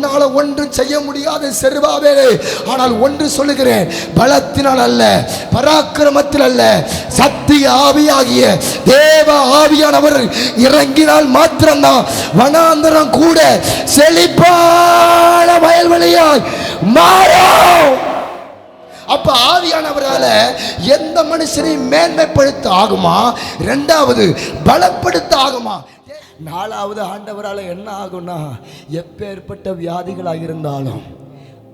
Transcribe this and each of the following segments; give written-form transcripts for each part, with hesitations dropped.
உன்னால ஒன்றும் செய்ய முடியாத செருபாபேலே, ஆனால் ஒன்று சொல்லுகிறேன், பலத்தினால் அல்ல, பராக்கிரமத்தில் அல்ல, சத்திய ஆவியாகிய தேவ ஆவியானவர் இறங்கினால் மாத்திரம்தான் வனாந்தரம் கூட செழிப்பான வயல்வெளியாய் மாறும். அப்ப ஆவியானவரால எந்த மனுஷனையும் மேன்மைப்படுத்த ஆகுமா? இரண்டாவது பலப்படுத்த ஆகுமா? நாலாவது ஆண்டவரால் என்ன ஆகும்னா, எப்பேற்பட்ட வியாதிகளாக இருந்தாலும்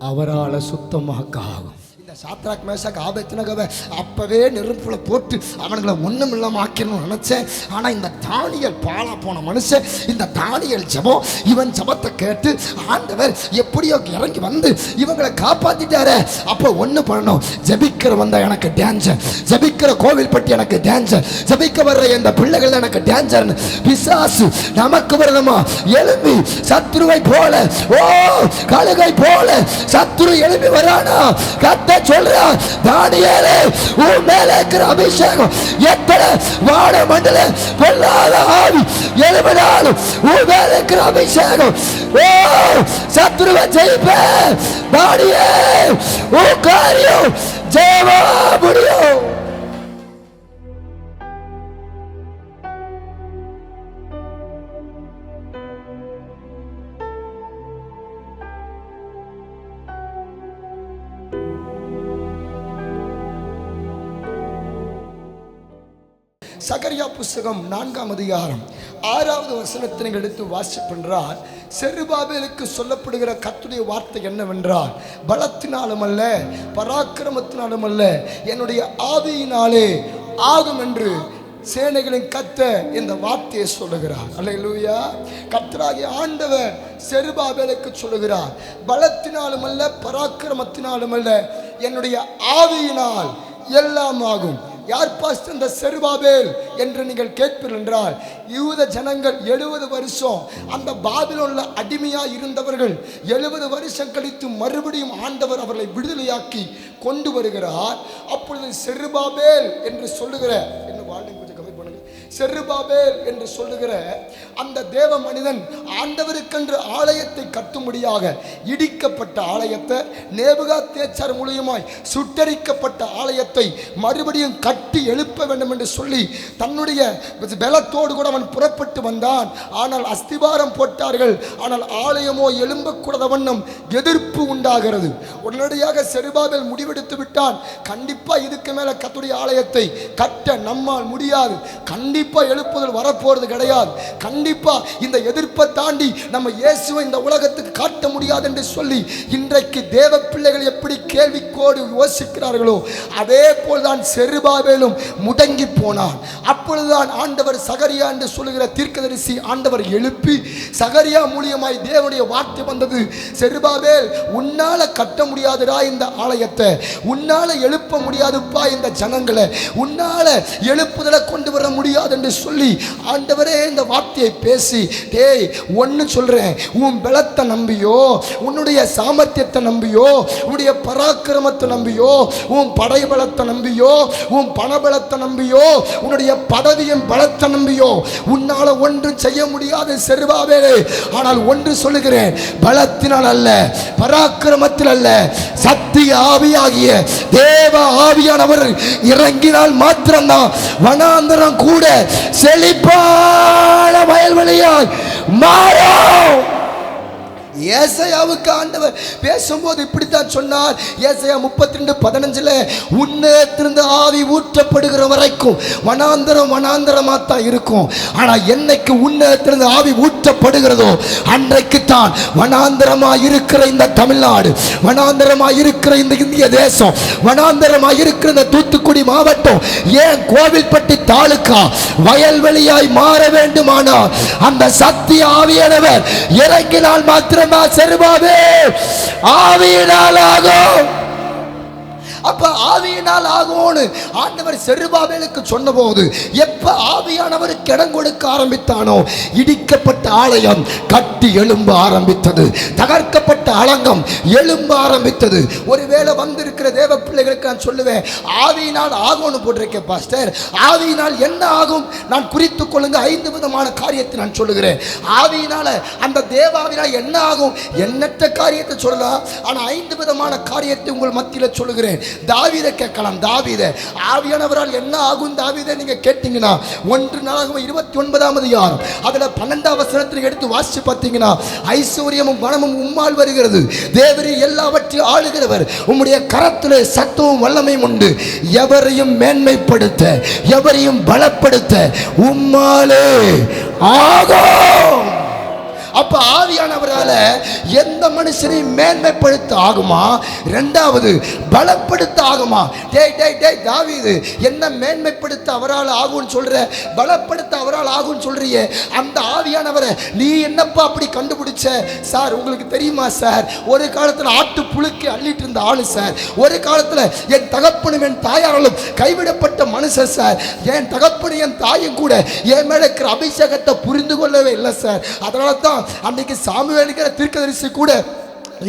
அவரால் சுத்தமாக்க ஆகும். இந்த சாத்ராக் மேஷாக் ஆபேத்நேகோவை அப்பவே நெருப்புல போட்டு அவனுங்களை ஒன்றும் இல்லாமல் ஆக்கணும்னு நினைச்சேன். ஆனால் இந்த தானியேல் பாழா போன மனுஷன், இந்த தானியேல் ஜெபம், இவன் ஜெபத்தை கேட்டு ஆண்டவர் எப்படியோ இறங்கி வந்து இவங்களை காப்பாத்திட்டாரு. அப்போ ஒன்று பண்ணணும், ஜெபிக்கிற வந்தா எனக்கு டேஞ்சர், ஜெபிக்கிற கோவில் பட்டி எனக்கு டேஞ்சர், ஜெபிக்க வர்ற இந்த பிள்ளைகள் எனக்கு டேஞ்சர்னு பிசாசு நமக்கு விரதமா எழும்பி சத்ருவை போல, ஓ கழுகை போல சத்ரு எழும்பி வரானா? கத்த சொல்றா, தானியேலே உன் மேல இருக்கிற அபிஷேகம் எத்தனை வான மண்டல பொல்லாத ஆவி எழுப்பினாலும் உன் மேல இருக்கிற அபிஷேகம், ஓ சத்ருவை ஜெயிப்ப. தானியேல் உன் காரியம் ஜெயமா முடியும். சகரியா புஸ்தகம் 4ஆம் அதிகாரம் 6வது வசனத்தை நீங்கள் எடுத்து வாசிப்பென்றால், செருபாபேலுக்கு சொல்லப்படுகிற கர்த்தருடைய வார்த்தை என்னவென்றால், பலத்தினாலும் அல்ல, பராக்கிரமத்தினாலும் அல்ல, என்னுடைய ஆவியினாலே ஆகும் என்று சேனைகளின் கர்த்தர் இந்த வார்த்தையை சொல்லுகிறார். அல்லேலூயா. கர்த்தராகிய ஆண்டவர் செருபாபேலுக்கு சொல்லுகிறார், பலத்தினாலும் அல்ல, பராக்கிரமத்தினாலும் அல்ல, என்னுடைய ஆவியினால் எல்லாம் ஆகும். யார் பாஸ்டர் இந்த செருபாபேல் என்று நீங்கள் கேட்பீர்கள் என்றால், யூத ஜனங்கள் 70 வருஷம் அந்த பாபிலோன்ல அடிமையா இருந்தவர்கள் 70 வருஷம் கழித்து மறுபடியும் ஆண்டவர் அவர்களை விடுதலையாக்கி கொண்டு வருகிறார். அப்பொழுது செருபாபேல் என்று சொல்லுகிற, என்ன வாழ்க்கை கொஞ்சம் கம்மி பண்ணுங்க, செருபாபேல் என்று சொல்லுகிற அந்த தேவ மனிதன் ஆண்டவருக்கென்று ஆலயத்தை கட்டும்படியாக இடிக்கப்பட்ட ஆலயத்தை, நேபுகாத்நேச்சார் மூலமாய் சுட்டரிக்கப்பட்ட ஆலயத்தை மறுபடியும் கட்டி எழுப்ப வேண்டும் என்று சொல்லி தன்னுடைய பலத்தோடு கூட அவன் புறப்பட்டு வந்தான். ஆனால் அஸ்திபாரம் போட்டார்கள், ஆனால் ஆலயமோ எழும்பக்கூடாத வண்ணம் எதிர்ப்பு உண்டாகிறது. உடனடியாக செருபாபேல் முடிவெடுத்து விட்டான், கண்டிப்பா இதுக்கு மேல கர்த்தருடைய ஆலயத்தை கட்ட நம்மால் முடியாது, கண்டிப்பா எழுப்புதல் வரப்போறது கிடையாது, கண்டிப்பா இந்த எதிர்ப்பை தாண்டி நம்ம இயேசுவை இந்த உலகத்துக்கு காட்ட முடியாது என்று சொல்லி இன்றைக்கு தேவ பிள்ளைகள் எப்படி கேள்விக்கோடு யோசிக்கிறார்களோ அதே போல்தான் செருபாபேலும் முடங்கி போனான். அப்பொழுதுதான் ஆண்டவர் சகரியா என்று சொல்லுகிற தீர்க்கதரிசி ஆண்டவர் எழுப்பி, சகரியா மூலியமாய் தேவனுடைய வார்த்தை வந்தது, செருபாபேல் உன்னால கட்ட முடியாதுடா இந்த ஆலயத்தை, உன்னால எழுப்ப முடியாதுப்பா இந்த ஜனங்களை, உன்னால எழுப்புதலை கொண்டு வர முடியாது என்று சொல்லி ஆண்டவரே இந்த வார்த்தையை பேசி, டேய் ஒன்னு சொல்றேன், உன் பலத்தை நம்பியோ, உன்னுடைய சாமர்த்தியத்தை நம்பியோ, உன்னுடைய பராக்கிரமத்தை நம்பியோ, உன் படை பலத்தை நம்பியோ, உன் பணபலத்தை நம்பியோ, உன்னுடைய பதவியின் பலத்தை நம்பியோ உன்னால ஒன்றும் செய்ய முடியாது செருபாபேலே. ஆனால் ஒன்று சொல்லுகிறேன், பலத்தினால் அல்ல, பராக்கிரமத்தில் அல்ல, சத்திய ஆவியாகிய தேவ ஆவியானவர் இறங்கினால் மாத்திரம்தான் வனாந்தரம் கூட செழிப்பான வயல்வெளியாய் மாறும். ஏசாயாவுக்கு ஆண்டவர் பேசும்போது இப்படித்தான் சொன்னார். ஏசாயா 32:15 உன்னதத்திலிருந்து ஆவி ஊற்றப்படுகிற வரைக்கும் வனாந்தரம் வனாந்தரமா தான் இருக்கும். ஆனா என்னைக்கு உன்னதத்திலிருந்து ஆவி ஊற்றப்படுகிறதோ அன்றைக்கு தான் வனாந்தரமா இருக்கிற இந்த தமிழ்நாடு, வனாந்தரமா இருக்கிற இந்த இந்திய தேசம், வனாந்தரமா இருக்கிற இந்த தூத்துக்குடி மாவட்டம், ஏன் கோவில்பட்டி தாலுகா வயல்வெளியாய் மாற வேண்டுமானால் அந்த சத்திய ஆவியானவர் இறங்கினால் மாத்திரம் செருபாபேல் ஆவியினால் ஆகும். அப்ப ஆவியினால் ஆகும்னு ஆண்டவர் செருபாபேலுக்கு சொன்னபோது எப்ப ஆவியானவருக்கு இடம் கொடுக்க ஆரம்பித்தானோ இடிக்கப்பட்ட ஆலயம் கட்டி எழும்ப ஆரம்பித்தது, தகர்க்கப்பட்ட அலங்கம் எழும்ப ஆரம்பித்தது. ஒருவேளை வந்திருக்கிற தேவ பிள்ளைகளுக்கு நான் சொல்லுவேன், ஆவியினால் ஆகும்னு போட்டிருக்கேன் பாஸ்டர், ஆவியினால் என்ன ஆகும் நான் குறித்துக் கொள்ளுங்க. 5 விதமான காரியத்தை நான் சொல்லுகிறேன். ஆவியினால அந்த தேவாவினால் என்ன ஆகும், எண்ணற்ற காரியத்தை சொல்லலாம். ஆனா 5 விதமான காரியத்தை உங்கள் மத்தியில் சொல்லுகிறேன். தாவீதை கேட்கலாம். தாவீதை ஆவியானவரால் என்ன ஆகும் தாவீதை நீங்க கேட்டீங்கன்னா 1 நாளாகமம் 29ஆம் அதிகாரம் அதுல 12ஆம் வசனத்தை எடுத்து வாசிச்சு பார்த்தீங்கன்னா, ஐஸ்வர்யமும் வனமும் உம்மால் வருகிறது, தேவரீர் எல்லாவற்றையும் ஆளுகிறவர், உம்முடைய கரத்திலே சத்துவம் வல்லமையும் உண்டு, எவரையும் மேன்மைப்படுத்த எவரையும் பலப்படுத்த உம்மாலே ஆகும். அப்ப ஆவியானவரால எந்த மனுஷனையும் மேன்மைப்படுத்த ஆகுமா, இரண்டாவது பலப்படுத்த ஆகுமா. டேய் டேய் டேய் தாவீது, என்ன மேன்மைப்படுத்த அவரால் ஆகும்னு சொல்ற, பலப்படுத்த அவரால் ஆகும்னு சொல்றியே, அந்த ஆவியானவரை நீ என்னப்பா அப்படி கண்டுபிடிச்ச? சார் உங்களுக்கு தெரியுமா சார், ஒரு காலத்தில் ஆட்டு புழுக்கி அள்ளிட்டு இருந்த ஆளு சார், ஒரு காலத்தில் என் தகப்பனும் என் தாயாராலும் கைவிடப்பட்ட மனுஷன் சார், என் தகப்பனும் என் தாயும் கூட என் மேல இருக்கிற அபிஷேகத்தை புரிந்து கொள்ளவே இல்லை சார். அதனால தான் அன்னைக்கு சாமுவேலுங்கிற தீர்க்கதரிசி கூட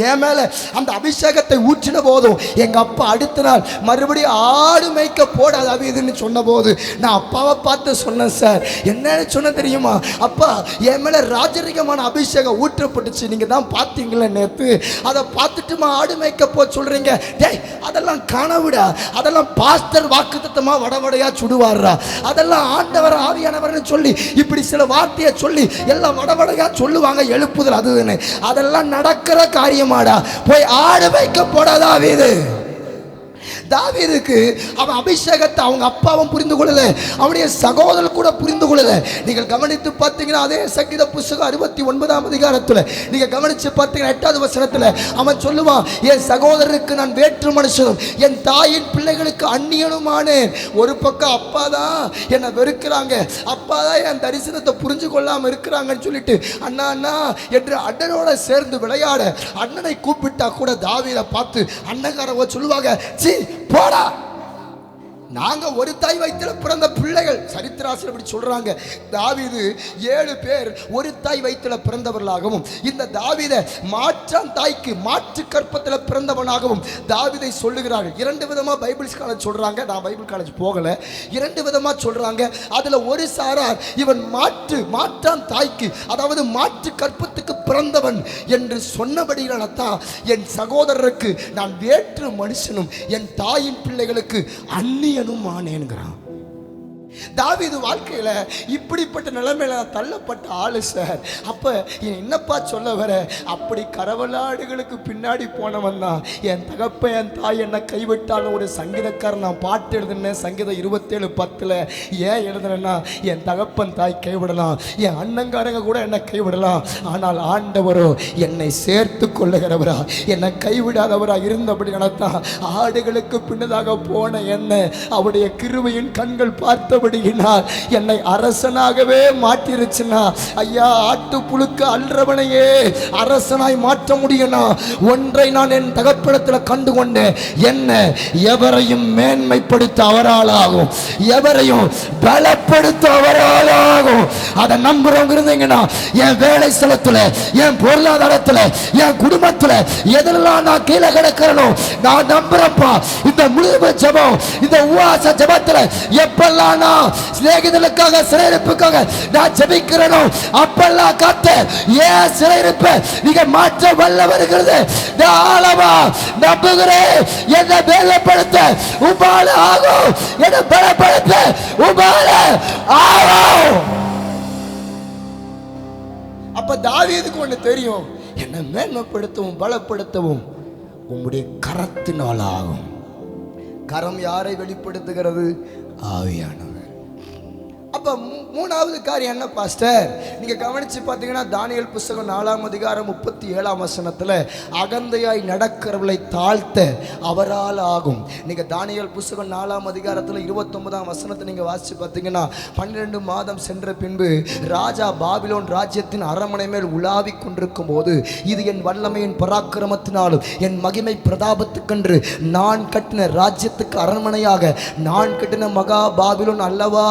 என் மேல அந்த அபிஷேகத்தை ஊற்றின போதும் எங்க அப்பா அடுத்த நாள் மறுபடியும் ஆடு மேய்க்க போடாது அவிதுன்னு சொன்ன போது நான் அப்பாவை பார்த்து சொன்னேன், சார் என்னன்னு சொன்ன தெரியுமா, அப்பா என் மேல ராஜரிகமான அபிஷேகம் ஊற்றப்பட்டுச்சு, நீங்க தான் பார்த்தீங்களே நேற்று, அதை பார்த்துட்டுமா ஆடு மேய்க்க போ சொல்றீங்க. டேய் அதெல்லாம் கனவுடா, அதெல்லாம் பாஸ்டர் வாக்குத்தத்தமா வடவடையா சுடுவாரா, அதெல்லாம் ஆண்டவர் ஆவியானவர்னு சொல்லி இப்படி சில வார்த்தையை சொல்லி எல்லாம் வடவடையா சொல்லுவாங்க, எழுப்புதல் அதுன்னு, அதெல்லாம் நடக்கிற காரியம் மாடா, போய் ஆடு வைக்க போடாதா வீடு. தாவீதுக்கு அவன் அபிஷேகத்தை அவங்க அப்பாவும் புரிந்து கொள்ளல, அவனுடைய சகோதரர் கூட புரிந்து கொள்ளல. நீங்கள் கவனித்து பார்த்தீங்கன்னா அதே சங்கீத புஸ்தகம் 69ஆம் அதிகாரத்தில் நீங்க கவனிச்சு பார்த்தீங்கன்னா 8வது வசனத்தில் அவன் சொல்லுவான், என் சகோதரருக்கு நான் வேற்று மனுஷனும் என் தாயின் பிள்ளைகளுக்கு அந்நியனுமானேன். ஒரு பக்கம் அப்பா தான் என்னை வெறுக்கிறாங்க, அப்பா தான் என் தரிசனத்தை புரிஞ்சு கொள்ளாமல் இருக்கிறாங்கன்னு சொல்லிட்டு அண்ணா அண்ணா என்று அண்ணனோட சேர்ந்து விளையாட அண்ணனை கூப்பிட்டா கூட தாவீதை பார்த்து அண்ணங்காரவ சொல்லுவாங்க, சீ போடா, நாங்க ஒரு தாய் வயிற்றுல பிறந்த பிள்ளைகள். சரித்திராசிரியர் இப்படி சொல்றாங்க, தாவீது 7 பேர் ஒரு தாய் வயிற்றுல பிறந்தவர்களாகவும் இந்த தாவீதை மாற்றான் தாய்க்கு மாற்று கற்பத்தில் பிறந்தவனாகவும் தாவீதை சொல்லுகிறார்கள். 2 விதமா பைபிள் காலேஜ் சொல்றாங்க, நான் பைபிள் காலேஜ் போகல, 2 விதமா சொல்றாங்க. அதுல ஒரு சாரார் இவன் மாற்றான் தாய்க்கு அதாவது மாற்று கற்பத்துக்கு பிறந்தவன் என்று சொன்னபடியால் தான் என் சகோதரருக்கு நான் வேற்று மனுஷனும் என் தாயின் பிள்ளைகளுக்கு அந்நிய ஆனேன்கிறான். தாவீது வாழ்க்கையில இப்படிப்பட்ட நிலைமையில தள்ளப்பட்ட ஆளு சார். அப்ப என்னப்பா சொல்ல வர, அப்படி கரவலாடுகளுக்கு பின்னாடி போனவன் தான் என் தகப்ப என் தாய் என்ன கைவிட்டாலும். ஒரு சங்கீதக்காரன் நான் பாட்டு எழுதுனேன், சங்கீதம் 27:10 ஏன் எழுதுனேன்னா, என் தகப்பன் தாய் கைவிடலாம், என் அண்ணங்காரங்க கூட என்னை கைவிடலாம், ஆனால் ஆண்டவரோ என்னை சேர்த்து கொள்ளுகிறவரா, என்னை கைவிடாதவரா இருந்தபடி நடத்தான். ஆடுகளுக்கு பின்னதாக போன என்ன அவருடைய கிருபையின் கண்கள் பார்த்த என்னை அரசனாகவே மாற்றிருச்சுன்னா, ஐயா ஆட்டு புழுக்க அல்றவனையே அரசனாய் மாற்ற முடியும். ஒன்றை நான் என் தகப்பனத்தில் கண்டு கொண்டேன், என்ன எவரையும் மேன்மைப்படுத்த அவரால் ஆகும், எவரையும் பலப்படுத்த அவரால் ஆகும். அதை நம்புறவங்க இருந்தீங்கன்னா என் வேலை ஸ்தலத்தில், என் பொருளாதாரத்தில், என் குடும்பத்தில் எதெல்லாம் நான் கீழே கிடக்கிறனோ நான் நம்புறப்பா. இந்த முழு ஜெபம், இந்த உவாச ஜெபத்தில் எப்பெல்லாம் சிநேகிதர்களுக்காக சிறையிருப்புக்காக நான் ஜெபிக்கிறேனோ அப்பெல்லாம் காத்து ஏன் சிறையிருப்பை நீங்க மாற்ற வல்ல வருகிறது. நம்புகிறேன், என்னை வேலைப்படுத்த உமால ஆகும், என்னை பலப்படுத்த உமால ஆகும். அப்ப தாவீதுக்கு ஒண்ணு தெரியும், என்னை மேன்மைப்படுத்தவும் பலப்படுத்தவும் உம்முடைய கரத்தினால் ஆகும். கரம் யாரை வெளிப்படுத்துகிறது? ஆவியானவர். அப்ப மூணாவது காரியம் என்ன பாஸ்டர்? நீங்க கவனிச்சு பார்த்தீங்கன்னா தானியேல் புஸ்தகம் 4ஆம் அதிகாரம் 37ஆம் வசனத்துல அகந்தையாய் நடக்கிறவளை தாழ்த்த அவரால் ஆகும். நீங்க தானியேல் புஸ்தகம் 4ஆம் அதிகாரத்துல 29ஆம் வசனத்தை நீங்க வாசிச்சு பார்த்தீங்கன்னா 12 மாதம் சென்ற பின்பு ராஜா பாபிலோன் ராஜ்யத்தின் அரண்மனை மேல் உலாவிக் கொண்டிருக்கும் போது, இது என் வல்லமையின் பராக்கிரமத்தினாலும் என் மகிமை பிரதாபத்துக்கென்று நான் கட்டின ராஜ்யத்துக்கு அரண்மனையாக நான் கட்டின மகா பாபிலோன் அல்லவா.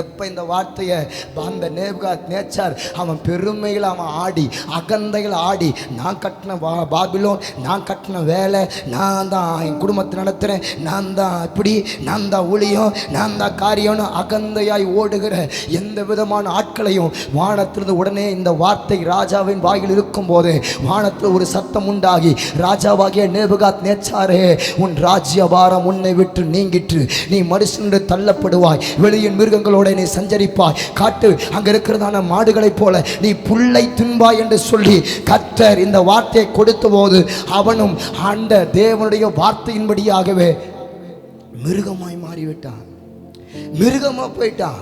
எப்போ இந்த வார்த்தையை அந்த நேபுகாத்நேச்சார் அவன் பெருமையில் அவன் ஆடி அகந்தையில் ஆடி, நான் கட்டின பாபிலோன், நான் கட்டின வேலை, நான் தான் என் குடும்பத்தை நடத்துகிறேன், நான் தான் இப்படி, நான் தான் ஊழியம், நான் தான் காரியம்னு அகந்தையாய் ஓடுகிற எந்த விதமான ஆட்களையும் வானத்திலிருந்து உடனே இந்த வார்த்தை ராஜாவின் வாயில் இருக்கும்போது வானத்தில் ஒரு சத்தம் உண்டாகி, ராஜாவாகிய நேபுகாத்நேச்சாரே, உன் ராஜ்யபாரம் உன்னை விட்டு நீங்கிற்று, நீ மனுஷனுடைய தள்ளப்படுவாய், வெளியின் மிருகங்களோட நீ சஞ்சரிப்பாய், காட்டு அங்க இருக்கிறதான மாடுகளைப் போல நீ புல்லை தின்பாய் என்று சொல்லி கர்த்தர் இந்த வார்த்தையை கொடுத்த போது அவனும் அந்த தேவனுடைய வார்த்தையின்படியாகவே மிருகமாய் மாறிவிட்டான், மிருகமா போயிட்டான்.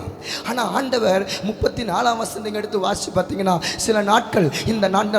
ஆனா ஆண்டவர் 34ஆம் வசனத்தை எடுத்து வாசிச்சு பார்த்தீங்கன்னா, சில நாட்கள்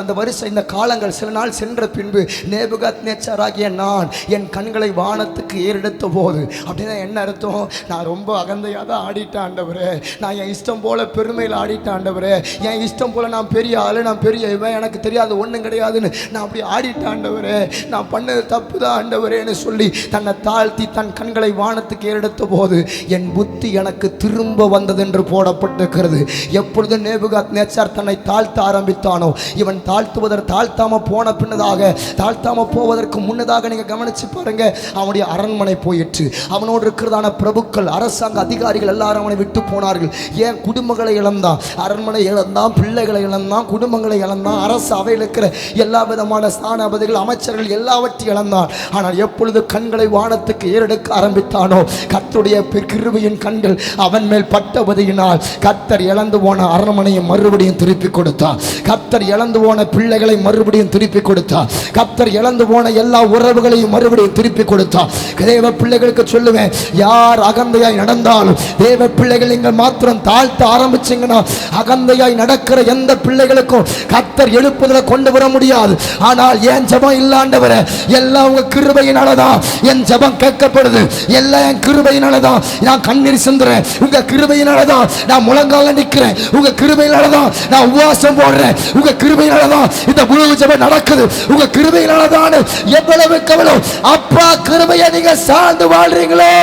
அந்த வருஷம் இந்த காலங்கள் சில நாள் சென்ற பின்பு நேபுகாத்நேச்சாராகிய நான் என் கண்களை வானத்துக்கு ஏறெடுத்த போது, அப்படின்னா என்ன அர்த்தம்? நான் ரொம்ப அகந்தையாக தான் ஆடிட்டேன் ஆண்டவரே, நான் என் இஷ்டம் போல பெருமையில் ஆடிட்டேன் ஆண்டவரே, என் இஷ்டம் போல நான் பெரிய ஆளு, நான் பெரிய இவன், எனக்கு தெரியாது ஒன்றும் கிடையாதுன்னு நான் அப்படி ஆடிட்டேன் ஆண்டவரே, நான் பண்ணது தப்பு தான் ஆண்டவரேன்னு சொல்லி தன்னை தாழ்த்தி தன் கண்களை வானத்துக்கு ஏறெடுத்த போது என் புத்தி எனக்கு திரும்ப வந்தது என்று போடப்பட்டிருக்கிறது. எப்பொழுது நேபுகாத்நேச்சார் தன்னை தாழ்த்த ஆரம்பித்தானோ, இவன் தாழ்த்தாம போன பின்னதாக, தாழ்த்தாம போவதற்கு முன்னதாக நீங்க கவனிச்சு பாருங்க, அவனுடைய அரண்மனை போயிற்று. அவனோடு இருக்கிறதான பிரபுக்கள், அரசாங்க அதிகாரிகள் எல்லாரும் அவனை விட்டு போனார்கள். ஏன்? குடும்பங்களை இழந்தான், அரண்மனை இழந்தான், பிள்ளைகளை இழந்தான், குடும்பங்களை இழந்தான், அரசு அவையில் இருக்கிற எல்லா விதமான ஸ்தானாபதிகள், அமைச்சர்கள் எல்லாவற்றையும் இழந்தான். ஆனால் எப்பொழுது கண்களை வானத்துக்கு ஏறெடுக்க ஆரம்பித்தானோ, கர்த்தருடைய கிருபையின் கண்கள் அவன் மேல் பட்டபடியினால் கர்த்தர் இழந்து போன அரண்மனையை மறுபடியும் திருப்பி கொடுத்தார். கர்த்தர் இழந்து போன பிள்ளைகளை மறுபடியும் திருப்பி கொடுத்தார். கர்த்தர் இழந்து போன எல்லா உறவுகளையும் மறுபடியும் திருப்பி கொடுத்தார். தேவ பிள்ளைகளுக்கு சொல்லுவேன், யார் அகந்தையாய் நடந்தாலும், தேவ பிள்ளைகள் நீங்கள் மாத்திரம் தாழ்த்த ஆரம்பிச்சீங்கன்னா, அகந்தையாய் நடக்கிற எந்த பிள்ளைகளுக்கும் கர்த்தர் எழுப்புதலை கொண்டு வர முடியாது. ஆனால் என் ஜெபம் இல்லாண்டவர, எல்லாம் உங்க கிருபையினாலதான் என் ஜெபம் கேட்கப்படுது, எல்லாம் என் கிருபையினாலதான் நான் கண்ணீர் சிந்துறேன், உங்க கிருபையினாலதான் நான் முழங்கால நிற்கிறேன், உங்க கிருபையினாலதான் நான் உபவாசம் போடுறேன், உங்க கிருபையினாலதான் இந்த முழு ஜெபம் நடக்குது, உங்க கிருபையினாலதான் எவ்வளவு கவலம் அப்பா கிருபையை நீங்க சார்ந்து வாழ்றீங்களோ,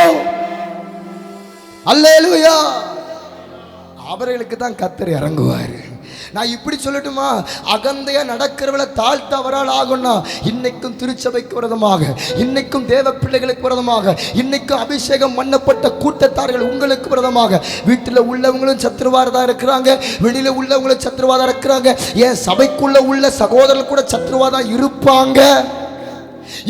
அல்லேலூயா, அவர்களுக்கு தான் கர்த்தர் இறங்குவார். நான் இப்படி சொல்லட்டுமா, அகந்தையா நடக்கிறவளை தாழ்த்த அவரால் ஆகும்னா, இன்னைக்கும் திருச்சபைக்கு விரதமாக, இன்னைக்கும் தேவ பிள்ளைகளுக்கு விரதமாக, இன்னைக்கும் அபிஷேகம் பண்ணப்பட்ட கூட்டத்தார்கள் உங்களுக்கு விரதமாக, வீட்டில் உள்ளவங்களும் சத்ருவாரதா இருக்கிறாங்க, வெளியில உள்ளவங்களும் சத்ருவாதா இருக்கிறாங்க, ஏன் சபைக்குள்ள உள்ள சகோதரர்கள் கூட சத்ருவாதா இருப்பாங்க.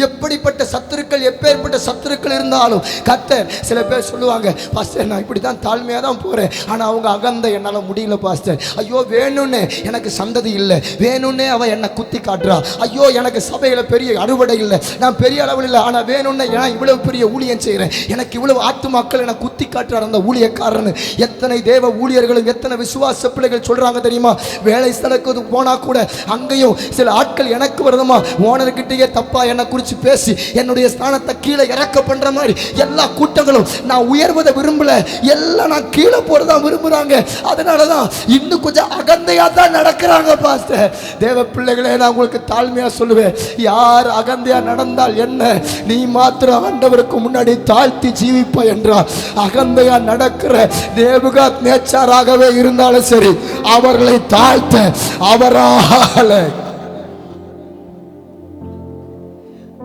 எப்படிப்பட்ட சத்துருக்கள், எப்பேற்பட்ட சத்துருக்கள் இருந்தாலும் கர்த்தர், சில பேர் சொல்லுவாங்க, பாஸ்டர் நான் இப்படி தான் தாழ்மையாக தான் போகிறேன், ஆனால் அவங்க அகந்தை என்னால் முடியல பாஸ்டர், ஐயோ வேணும்னு எனக்கு சந்ததி இல்லை, வேணும்னே அவன் என்னை குத்தி காட்டுறா, ஐயோ எனக்கு சபையில் பெரிய அறுவடை இல்லை, நான் பெரிய அளவில் இல்லை, ஆனால் வேணும்னு ஏன் இவ்வளவு பெரிய ஊழியம் செய்கிறேன், எனக்கு இவ்வளவு ஆத்துமாக்கள் என்னை குத்தி காட்டுறார் அந்த ஊழியக்காரன்னு எத்தனை தேவ ஊழியர்களும் எத்தனை விசுவாச பிள்ளைகள் சொல்கிறாங்க தெரியுமா? வேலை ஸ்தலத்துக்கு போனால் கூட அங்கேயும் சில ஆட்கள் எனக்கு வருதமா, ஓனர்கிட்டயே தப்பா என்னை குறித்து பேசி என்னுடைய ஸ்தானத்தை கீழே இறக்க பண்ற மாதிரி எல்லா கூட்டங்களும் நான் உயர்வதை விரும்பல, எல்லாம் நான் கீழே போறதா விரும்புறாங்க. அதனாலதான் இன்னும் கொஞ்சம் அகந்தையா தான் நடக்கிறாங்க பாஸ்டர். தேவ பிள்ளைகளே, நான் உங்களுக்கு தாழ்மையா சொல்லுவேன், யார் அகந்தையா நடந்தால் என்ன, நீ மாத்திரம் ஆண்டவருக்கு முன்னாடி தாழ்த்தி ஜீவிப்ப என்றால், அகந்தையா நடக்கிற நேபுகாத்நேச்சாராகவே இருந்தாலும் சரி, அவர்களை தாழ்த்த அவரால.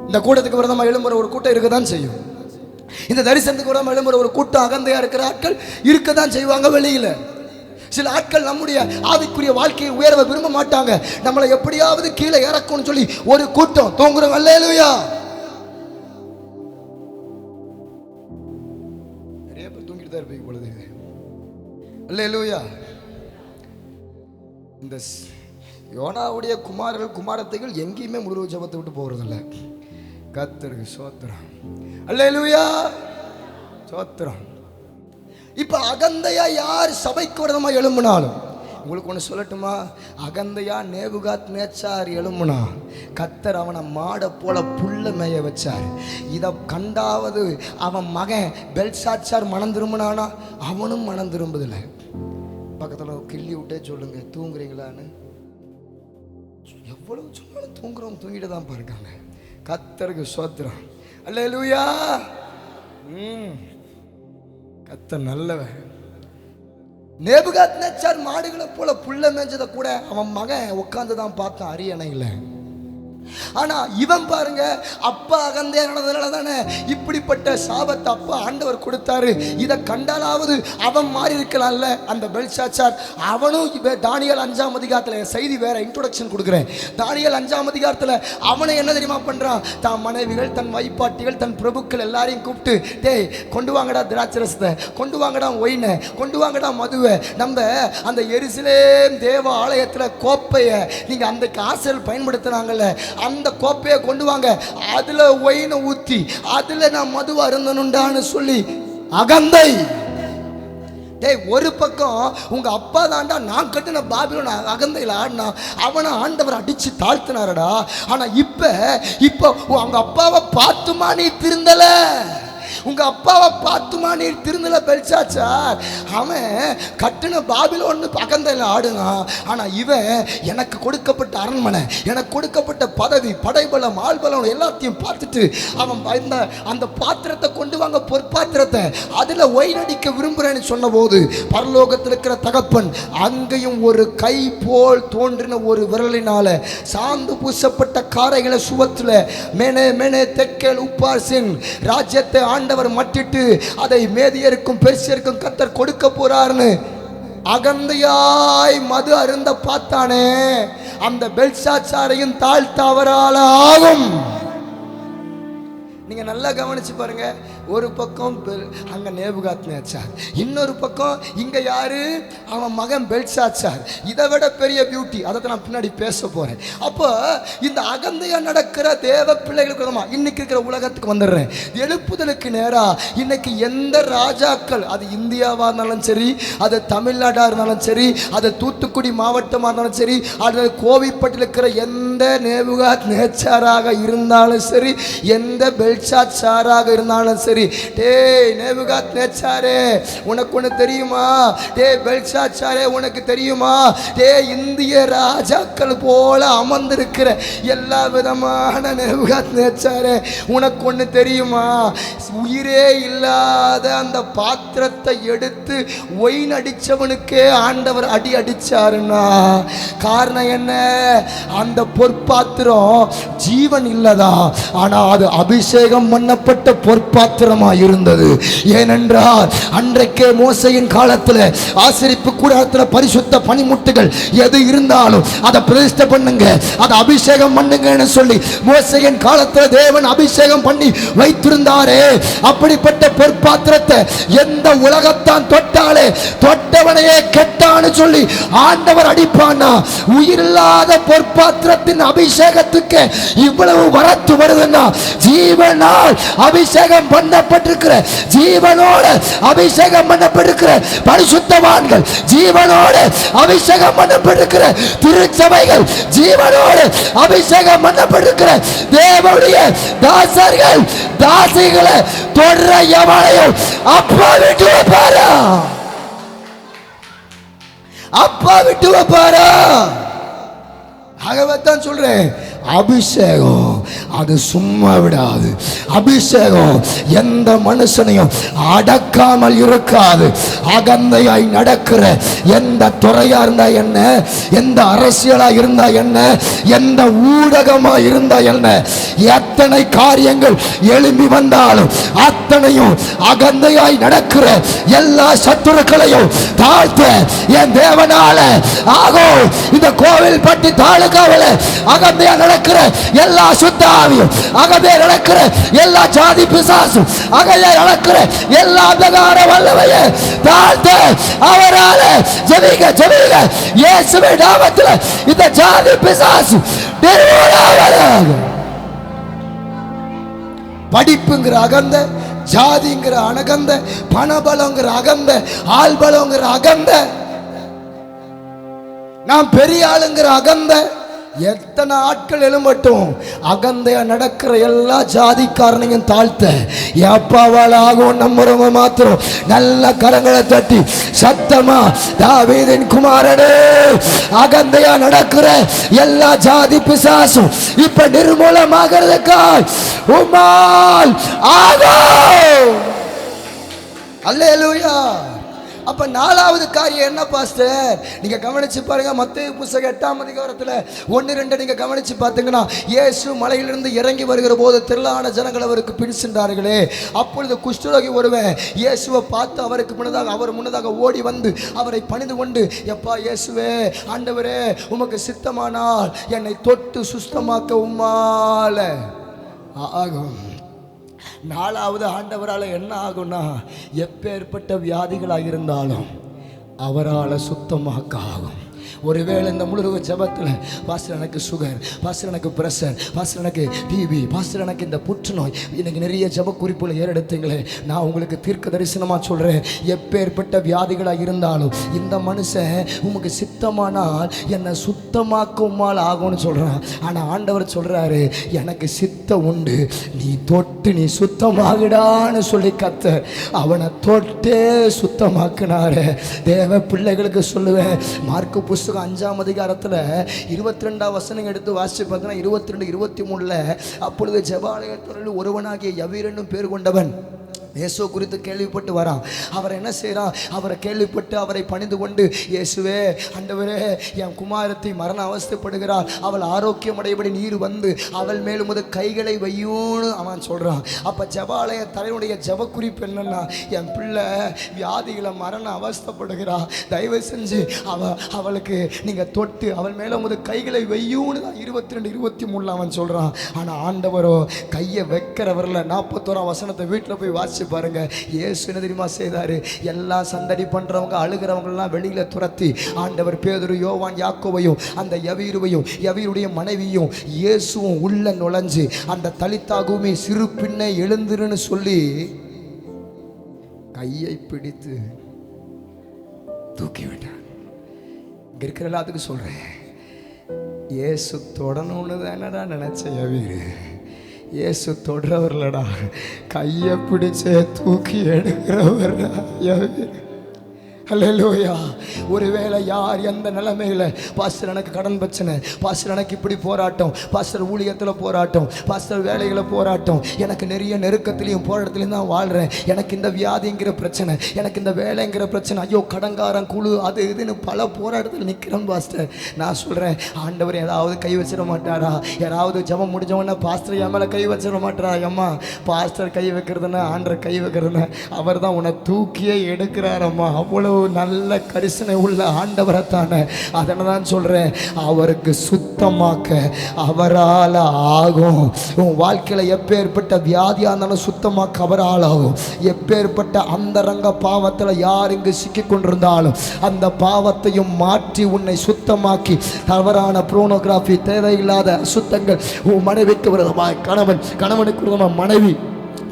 இந்த கூட்டத்துக்கு விரதமாக எழும்புற ஒரு கூட்டம் இருக்க தான் செய்யும், இந்த தரிசனத்துக்கு விரதமாக எழும்புற ஒரு கூட்டம் அகந்தையா இருக்கிற ஆட்கள் இருக்க தான் செய்வாங்க. வெளியில சில ஆட்கள் நம்முடைய ஆவிக்குரிய வாழ்க்கையை உயர்வை விரும்ப மாட்டாங்க, நம்மளை எப்படியாவது கீழே இறக்கும்னு சொல்லி ஒரு கூட்டம் தூங்குறோம். அல்லேலூயா. நிறைய பேர் தூங்கிட்டு தான் இருப்பீங்க பொழுது. அல்லேலூயா. இந்த யோனாவுடைய குமாரர்கள் குமாரத்தைகள் எங்கேயுமே முழு ஜெபத்தை விட்டு போகிறதில்ல. கர்த்தருக்கு ஸ்தோத்திரம். அல்லேலூயா, ஸ்தோத்திரம். இப்ப அகந்தையா யார் சபைக்கு விரதமா எழும்பினாலும், உங்களுக்கு ஒன்று சொல்லட்டுமா, அகந்தையா நேபுகாத் நேச்சார் எழும்புனா கத்தர் அவனை மாட போல புல்ல மேய வச்சார். இதை கண்டாவது அவன் மகன் பெல்சாச்சார் மனம் திரும்பினானா, அவனும் மனம் திரும்புதில்லை. பக்கத்தில் கிள்ளி விட்டே சொல்லுங்க, தூங்குறீங்களான்னு. எவ்வளவு சொன்னாலும் தூங்குறவங்க தூங்கிட்டு தான் பாருக்காங்க. கத்தருக்கு சோத்திரம், அல்லேலூயா. கத்தர் நல்லவன். நேபுகாத்நேச்சார் மாடுகளை போல புல்ல மேஞ்சதை கூட அவன் மகன் உட்கார்ந்து தான் பார்த்தான் அரியணையில். ஆனா இவன் பாருங்க, அப்பா அகந்தையா நடந்ததுனால தானே இப்படிப்பட்ட சாபத்தை அப்பா ஆண்டவர் கொடுத்தாரு. இதை கண்டாலாவது அவன் மாறி இருக்கலாம்ல அந்த பெல்சாச்சார். அவனும் தானியேல் 5ஆம் அதிகாரத்தில், செய்தி வேற, இன்ட்ரோடக்ஷன் கொடுக்குறேன். தானியேல் 5ஆம் அதிகாரத்தில் அவனை என்ன தெரியுமா பண்றான், தன் மனைவிகள், தன் வைப்பாட்டிகள், தன் பிரபுக்கள் எல்லாரையும் கூப்பிட்டு, டேய் கொண்டு வாங்கடா திராட்சரசத்தை, கொண்டு வாங்கடா ஒயினை, கொண்டு வாங்கடா மதுவை, நம்ம அந்த எருசலேம் தேவ ஆலயத்தில் கோப்பையை நீங்க அந்த காசல் பயன்படுத்தினாங்கல்ல, அந்த கோப்பையை கொண்டு வாங்க, அதுல ஒயினை ஊத்தி அதுல நான் மது அருந்தனுண்டான்னு சொல்லி அகந்தை. டேய், ஒரு பக்கம் உங்க அப்பா தாண்டா நான் கட்டின பாபிலோன் அகந்தையில் ஆடினா, அவனை ஆண்டவர் அடிச்சு தாழ்த்தினாரடா. ஆனா இப்ப உங்க அப்பாவை பார்த்துமா நீ திருந்தல, உங்க அப்பாவை பார்த்துமா நீ திருந்தல பெல்சாச்சார். அவன் கட்டின பாபிலோன் அகந்தையில் ஆடுனான். ஆனா இவன் எனக்கு கொடுக்கப்பட்ட அரண்மனை, எனக்கு கொடுக்கப்பட்ட பதவி, படைபலம், ஆள்பலம் எல்லாத்தையும் பார்த்துட்டு அவன் அந்த பாத்திரத்தை கொண்டு வாங்க, பொற்பாத்திரத்தை, அதுல ஒயின் அடிக்க விரும்புறேன்னு சொன்ன போது பரலோகத்தில் இருக்கிற தகப்பன் அங்கேயும் ஒரு கை போல் தோன்றின ஒரு விரலினால சாந்து பூசப்பட்ட காரைகளை சுவத்துல மேனே மேனே தெக்கேல் உப்பார்சின் ராஜ்யத்தை ஆண்டவர் மட்டிட்டு அதை மேதியருக்கும் பெர்சியருக்கும் கர்த்தர் கொடுக்க போறாருன்னு அகந்தையாய் மது அருந்த பார்த்தானே, அந்த பெல்சாச்சாரையும் தாழ்த்தவரால ஆகும். நீங்க நல்லா கவனிச்சு பாருங்க. ஒரு பக்கம் அங்க நேபுகாத்நேச்சார், இன்னொரு பக்கம் இங்க யாரு, அவன் மகன் பெல்சாச்சார். இதை விட பெரிய பியூட்டி, அதை நான் பின்னாடி பேச போறேன். அப்போ இந்த அகந்தையா நடக்கிற தேவ பிள்ளைகளுக்கு இன்னைக்கு இருக்கிற உலகத்துக்கு வந்துடுறேன். எழுப்புதலுக்கு நேரா இன்னைக்கு எந்த ராஜாக்கள், அது இந்தியாவா இருந்தாலும் சரி, அது தமிழ்நாடா இருந்தாலும் சரி, அது தூத்துக்குடி மாவட்டமா இருந்தாலும் சரி, அது கோவில்பட்டில் இருக்கிற எந்த நேபுகாத்நேச்சாராக இருந்தாலும் சரி, எந்த பெல்சாச்சாராக இருந்தாலும் சரி, டேய் நேபுகாத்நேச்சாரே உனக்கு ஒன்று தெரியுமா, டேய் பெல்சாச்சாரே உனக்கு தெரியுமா, டேய் இந்திய ராஜாக்கள் போல அமர்ந்திருக்கிற எல்லா விதமான நேபுகாத்நேச்சாரே உனக்கு ஒன்று தெரியுமா, உயிரே இல்லாத அந்த பாத்திரத்தை எடுத்து ஒயின் அடிச்சவனுக்கே ஆண்டவர் அடி அடிச்சாருன்னா காரணம் என்ன, அந்த பொற்பாத்திரம் ஜீவன் இல்லதா, ஆனா அது அபிஷேகம் பண்ணப்பட்ட பொற்பாத்திரமா இருந்தது. ஏனென்றால் அன்றைக்கே மோசையின் காலத்தில் ஆசரிப்பு கூடாரத்தில் பரிசுத்த பனிமுட்டுகள் எது இருந்தாலும் அதை பிரதிஷ்டை பண்ணுங்க, அதை அபிஷேகம் பண்ணுங்கன்னு சொல்லி மோசையின் காலத்தில் தேவன் அபிஷேகம் பண்ணி வைத்திருந்தாரே. அப்படிப்பட்ட பொற்பாத்திரத்தை எந்த உலகத்தான் தொட்டாலே தொட்டவனையே கெட்டான்னு சொல்லி ஆண்டவர் அடிப்பானா, உயிரில்லாத பொற்பாத்திரத்தின் அபிஷேகத்துக்கு இவ்வளவு வரத்து வருதுன்னா ஜீவனால் அபிஷேகம் பண்ணப்பட்டிருக்கிற, ஜீவனோடு அபிஷேகம் பண்ணப்பட்டிருக்கிற பரிசுத்தவான்கள், ஜீவனோடு அபிஷேகம் பண்ணப்பட்டிருக்கிற திருச்சபைகள், ஜீவனோடு அபிஷேகம் பண்ணப்பட்டிருக்கிற தேவனுடைய தாசர்கள், தாசிகளை தொடர எவனையும் அப்பா விட்டு வைப்பாரா, அப்பா விட்டு வைப்பாரா. ஆகவேத்தான் சொல்றேன், அபிஷேகம் அது சும்மா விடாது. அபிஷேகம் எந்த மனுஷனையும் அடக்காமல் இருக்காது. அகந்தையாய் நடக்கிற எந்த துறையா இருந்தா என்ன, எந்த அரசியலா இருந்தா என்ன, எந்த ஊடகமா இருந்தா என்ன, எத்தனை காரியங்கள் எழும்பி வந்தாலும் அத்தனையும் அகந்தையாய் நடக்கிற எல்லா சத்துருக்களையும் தாழ்த்த என் தேவனால ஆகும். இந்த கோவில்பட்டி தாலுகாவில் அகந்தையா நடக்கிற எல்லா சுத்தாவியும், அகந்தையா நடக்கிற எல்லா ஜாதி பிசாசும், அகந்தையா நடக்கிற எல்லா அந்தகார வல்லமையை தாழ்த்த அவரால ஜெபிக்க ஜெபிக்க இயேசுவின் நாமத்தில் இந்த ஜாதி பிசாசு நிர்மூலமாகும். படிப்புங்கிற அகந்தை, ஜாதிங்கிற அகந்த, பணபலங்கிற அகந்த, ஆள்பலங்கிற அகந்த, நான் பெரிய ஆளுங்கிற அகந்த, எத்தனை ஆட்கள் எழும்பட்டும், அகந்தையா நடக்கிற எல்லா ஜாதிக்காரனையும் தாழ்த்த எப்பாவால் ஆகும் நம்புறவங்க மாத்திரம் நல்ல கரங்களை தட்டி சத்தமா, தாவீதின் குமாரனே, அகந்தையா நடக்கிற எல்லா ஜாதி பிசாசும் இப்ப நிர்மூலமாகிறதுக்காய் உம்மால் ஆகும். அல்லேலூயா. அப்ப நாலாவது காரியம் என்ன பாஸ்டர்? நீங்க கவனிச்சு பாருங்க, மத்தேயு புத்தகம் 8ஆம் அதிகாரத்துல 1-2 நீங்க கவனிச்சு பார்த்தீங்கன்னா, இயேசு மலையிலிருந்து இறங்கி வருகிற போது திரளான ஜனங்கள் அவருக்கு பின் சென்றார்களே. அப்பொழுது குஷ்டரோகி ஒருவன் இயேசுவை பார்த்து அவர் முன்னதாக ஓடி வந்து அவரை பணிந்து கொண்டு, எப்பா இயேசுவே, ஆண்டவரே, உமக்கு சித்தமானால் என்னை தொட்டு சுஸ்தமாக்க உம்மால ஆகும். நாலாவது, ஆண்டவரால் என்ன ஆகும்னா, எப்பேற்பட்ட வியாதிகளாக இருந்தாலும் அவரால் சுத்தமாக்க ஆகும். ஒருவேளை இந்த முழு ஜபத்தில், பாஸ்டர் எனக்கு சுகர், பாஸ்டர் எனக்கு பிரஷர், பாஸ்டர் எனக்கு டிபி, பாஸ்டர் எனக்கு இந்த புற்றுநோய், இன்னைக்கு நிறைய ஜப குறிப்புகளை ஏறெடுத்தீங்களே, நான் உங்களுக்கு தீர்க்க தரிசனமாக சொல்கிறேன், எப்பேற்பட்ட வியாதிகளாக இருந்தாலும் இந்த மனுஷன் உமக்கு சித்தமானால் என்னை சுத்தமாக்குமால் ஆகும்னு சொல்கிறான். ஆனால் ஆண்டவர் சொல்கிறாரு, எனக்கு சித்தம் உண்டு, நீ தொட்டு நீ சுத்தமாகிடான்னு சொல்லி கத்த அவனை தொட்டே சுத்தமாக்குனாரு. தேவ பிள்ளைகளுக்கு சொல்லுவேன், மார்க்கு புஸ்தகம் 5ஆம் அதிகாரத்தில் 22ஆம் வசனம் எடுத்து வாசிச்சு பார்த்தீங்கன்னா 22-23 அப்பொழுது ஜெபாலயத்தில் ஒருவனாகிய யவீர் என்னும் பேர் கொண்டவன் இயேசு குறித்து கேள்விப்பட்டு வரான். அவர் என்ன செய்கிறான்? அவரை கேள்விப்பட்டு அவரை பணிந்து கொண்டு, இயேசுவே, ஆண்டவரே, என் குமாரத்தை மரண அவஸ்தைப்படுகிறாள், அவள் ஆரோக்கியம் அடையபடி நீர் வந்து அவள் மேலும் உமது கைகளை வையூன்னு அவன் சொல்கிறான். அப்போ ஜெபாலய தலைவனுடைய ஜெப குறிப்பு என்னன்னா, என் பிள்ளை வியாதிகளை மரண அவஸ்தைப்படுகிறா, தயவு செஞ்சு அவளுக்கு நீங்கள் தொட்டு அவள் மேலே உமது கைகளை வையூன்னு தான் 22-23 அவன் சொல்கிறான். ஆனால் ஆண்டவரோ கையை வைக்கிறவரில் 41ஆம் வசனத்தை வீட்டில் போய் வாசி பாருங்க. இயேசு என்ன தெரியுமா செய்தாரு? எல்லாம் சந்தடி பண்றவங்க, அழுகிறவங்கெல்லாம் வெளியில துரத்தி ஆண்டவர் பேதுரு, யோவான், யாக்கோவையும் அந்த யவீருடைய மனைவியும் இயேசுவும் உள்ள நுழைஞ்சு அந்த தலித்தாகுமே சிறு பின்னை எழுந்துருன்னு சொல்லி கையை பிடித்து தூக்கி விட்டார். இங்க இருக்கிற எல்லாத்துக்கும் சொல்றேன், இயேசு தொடணும்னு தானடா நினைச்ச யவீரு, இயேசு தொடரவர்லடா, கையை பிடிச்சே தூக்கி எடுக்கிறவர்டா யவீரு. அல்லேலூயா. ஒருவேளை யார் எந்த நிலைமையில், பாஸ்டர் எனக்கு கடன் பிரச்சனை, பாஸ்டர் எனக்கு இப்படி போராட்டம், பாஸ்டர் ஊழியத்தில் போராட்டம், பாஸ்டர் வேலைகளை போராட்டம், எனக்கு நிறைய நெருக்கத்திலையும் போராட்டத்திலையும் தான் வாழ்கிறேன், எனக்கு இந்த வியாதிங்கிற பிரச்சனை, எனக்கு இந்த வேலைங்கிற பிரச்சனை, ஐயோ கடங்காரன் குழு அது இதுன்னு பல போராட்டத்தில் நிற்கிறேன் பாஸ்டர். நான் சொல்கிறேன், ஆண்டவர் ஏதாவது கை வச்சிட மாட்டாரா? யாராவது ஜபம் முடிஞ்சவொன்னே பாஸ்டர் என் மேலே கை வச்சிட மாட்டாரா? அம்மா, பாஸ்டர் கை வைக்கிறதுனா ஆண்டர் கை வைக்கிறதுனா அவர் தான் உன்னை தூக்கியே எடுக்கிறாரம்மா. அவ்வளோ நல்ல கரிசனை உள்ள ஆண்டவரைத்தானே. அதனால தான் சொல்றேன், அவருக்கு சுத்தமாக்க அவரால் ஆகும். உன் வாழ்க்கையில் எப்பேற்பட்ட வியாதியாக இருந்தாலும் சுத்தமாக்க அவரால் ஆகும். எப்பேற்பட்ட அந்தரங்க பாவத்தில் யார் இங்கு சிக்கி கொண்டிருந்தாலும் அந்த பாவத்தையும் மாற்றி உன்னை சுத்தமாக்கி, தவறான புரோனோகிராஃபி, தேவையில்லாத அசுத்தங்கள், உன் மனைவிக்கு விரோதமாக கணவனுக்கு விரோதமாக மனைவி,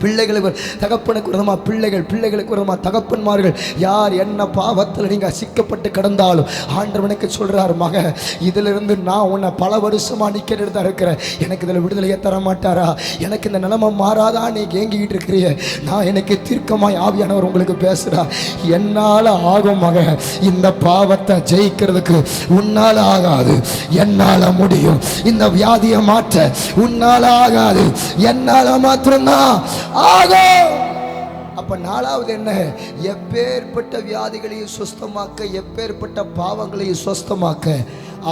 பிள்ளைகளுக்கு தகப்பனுக்கு விரோதமாக பிள்ளைகள், பிள்ளைகளுக்கு விரோதமாக தகப்பன்மார்கள், யார் என்ன பாவத்தில் நீங்கள் சிக்கப்பட்டு கிடந்தாலும் ஆண்டவனுக்கு சொல்கிறார், மக, இதிலிருந்து நான் உன்னை பல வருஷமாக நிற்கிறது தான் இருக்கிறேன், எனக்கு இதில் விடுதலையை தர மாட்டாரா? எனக்கு இந்த நிலைமை மாறாதா? நீ ஏங்கிக்கிட்டு இருக்கிறிய, நான் எனக்கு தீர்க்கமாய் ஆவியானவர் உங்களுக்கு பேசுகிறார். என்னால் ஆகும் மக, இந்த பாவத்தை ஜெயிக்கிறதுக்கு உன்னால் ஆகாது, என்னால் முடியும். இந்த வியாதியை மாற்ற உன்னால் ஆகாது, என்னால் மாத்திரம்தான் ஆகும். அப்ப நாலாவது என்ன? எப்பேற்பட்ட வியாதிகளையும் சுஸ்தமாக்க, எப்பேற்பட்ட பாவங்களையும் சுஸ்தமாக்க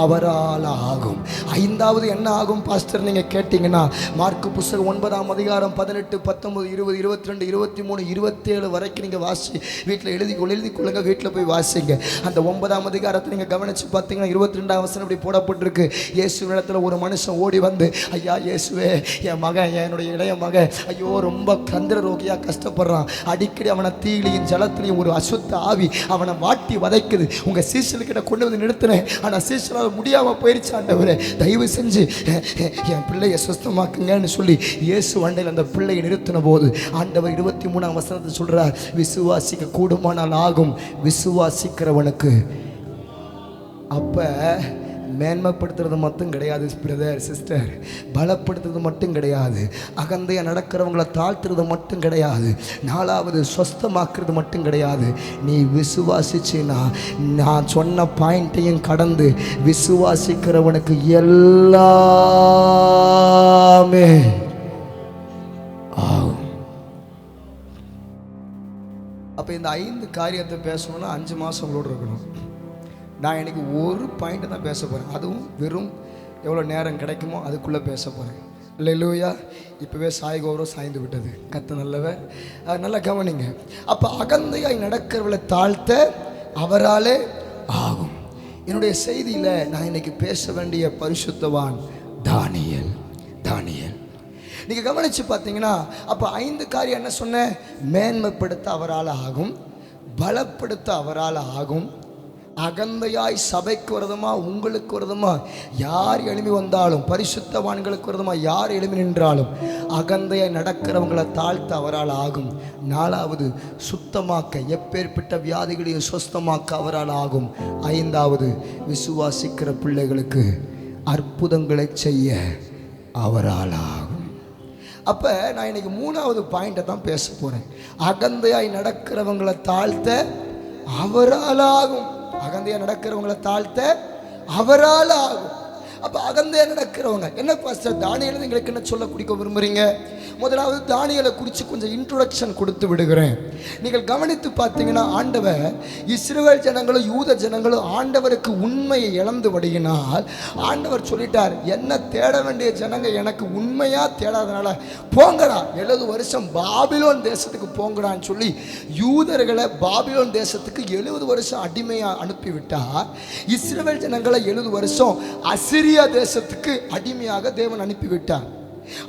அவரால் ஆகும். ஐந்தாவது என்ன ஆகும் பாஸ்டர் நீங்க கேட்டீங்கன்னா, மார்க்கு புஸ்தகம் 9ஆம் அதிகாரம் 18, 19, 20, 22, 23, 27 வரைக்கும் நீங்க வாசி வீட்டில் எழுதி கொள்ளுங்க. வீட்டில் போய் வாசிங்க. அந்த 9ஆம் அதிகாரத்தை நீங்க கவனிச்சு பார்த்தீங்கன்னா 22ஆம் வசனம் இப்படி போடப்பட்டிருக்கு. இயேசு இடத்துல ஒரு மனுஷன் ஓடி வந்து, ஐயா இயேசுவே, என் மகன், என்னுடைய இளைய மகன், ஐயோ ரொம்ப கந்திர ரோகியா கஷ்டப்படுறான், அடிக்கடி அவனை தீயிலையும் ஜலத்திலையும் ஒரு அசுத்த ஆவி அவனை வாட்டி வதைக்குது. உங்க சீசலுக்கிட்ட கொண்டு வந்து நிறுத்தினேன், ஆனால் சீசல் என்னால் முடியாமல் போயிடுச்சு ஆண்டவரே, தயவு செஞ்சு என் பிள்ளையை சுஸ்தமாக்குங்கன்னு சொல்லி இயேசு வண்டையில் அந்த பிள்ளையை நிறுத்தின போது ஆண்டவர் 23ஆம் வசனத்தை சொல்கிறார், விசுவாசிக்க கூடுமானால் ஆகும், விசுவாசிக்கிறவனுக்கு. அப்போ மேன்மைப்படுத்துறது மட்டும் கிடையாது பிரதர் சிஸ்டர், பலப்படுத்துறது மட்டும் கிடையாது, அகந்தையாக நடக்கிறவங்கள தாழ்த்துறது மட்டும் கிடையாது, 4வது சொஸ்தமாக்குறது மட்டும் கிடையாது. நீ விசுவாசிச்சுன்னா நான் சொன்ன பாயிண்ட்டையும் கடந்து விசுவாசிக்கிறவனுக்கு எல்லாமே ஆகும். அப்போ இந்த 5 காரியத்தை பேசணும்னா 5 மாதம் உங்களோட இருக்கணும். நான் எனக்கு ஒரு பாயிண்ட்டை தான் பேச போகிறேன், அதுவும் வெறும் எவ்வளோ நேரம் கிடைக்குமோ அதுக்குள்ளே பேச போகிறேன். அல்லேலூயா. இப்போவே சாய் கௌரவம் சாய்ந்து விட்டது, கத்த நல்லவர். நல்லா கவனிங்க. அப்போ அகந்தையாய் நடக்கிறவளை தாழ்த்த அவராலே ஆகும். என்னுடைய செய்தியில் நான் இன்னைக்கு பேச வேண்டிய பரிசுத்தவான் தானியேல். தானியேல் நீங்கள் கவனித்து பார்த்தீங்கன்னா அப்போ 5 காரியம் என்ன சொன்னேன்? மேன்மைப்படுத்த அவரால் ஆகும், பலப்படுத்த அவரால் ஆகும், அகந்தையாய் சபைக்கு விரதமா உங்களுக்கு விரதமா யார் எழுப்பி வந்தாலும், பரிசுத்தவான்களுக்கு விரதமா யார் எழுப்பி நின்றாலும் அகந்தையாய் நடக்கிறவங்களை தாழ்த்த அவரால் ஆகும். 4வது சுத்தமாக்க, எப்பேற்பட்ட வியாதிகளையும் சுஸ்தமாக்க அவரால் ஆகும். 5வது விசுவாசிக்கிற பிள்ளைகளுக்கு அற்புதங்களை செய்ய அவரால் ஆகும். அப்போ நான் இன்னைக்கு 3வது பாயிண்ட்டை தான் பேச போகிறேன். அகந்தையாய் நடக்கிறவங்களை தாழ்த்த அவரால் ஆகும். அகந்தையாக நடக்கிறவங்களை தாழ்த்த அவரால் ஆகும். அப்போ அகந்தையாக நடக்கிறவங்க என்ன பாஸ்டர் தானியேல் எங்களுக்கு என்ன சொல்ல குடிக்க விரும்புகிறீங்க? முதலாவது தானியேலை குறித்து கொஞ்சம் இன்ட்ரோடக்ஷன் கொடுத்து விடுகிறேன். நீங்கள் கவனித்து பார்த்தீங்கன்னா ஆண்டவர் இஸ்ரவேல் ஜனங்களும் யூத ஜனங்களும் ஆண்டவருக்கு உண்மையை இழந்துபடியினால் ஆண்டவர் சொல்லிட்டார், என்ன தேட வேண்டிய ஜனங்க எனக்கு உண்மையாக தேடாதனால போங்கடா, 70 வருஷம் பாபிலோன் தேசத்துக்கு போங்கடான்னு சொல்லி யூதர்களை பாபிலோன் தேசத்துக்கு 70 வருஷம் அடிமையாக அனுப்பிவிட்டார். இஸ்ரவேல் ஜனங்களை 70 வருஷம் அசிரியா தேசத்துக்கு அடிமையாக தேவன் அனுப்பிவிட்டார்.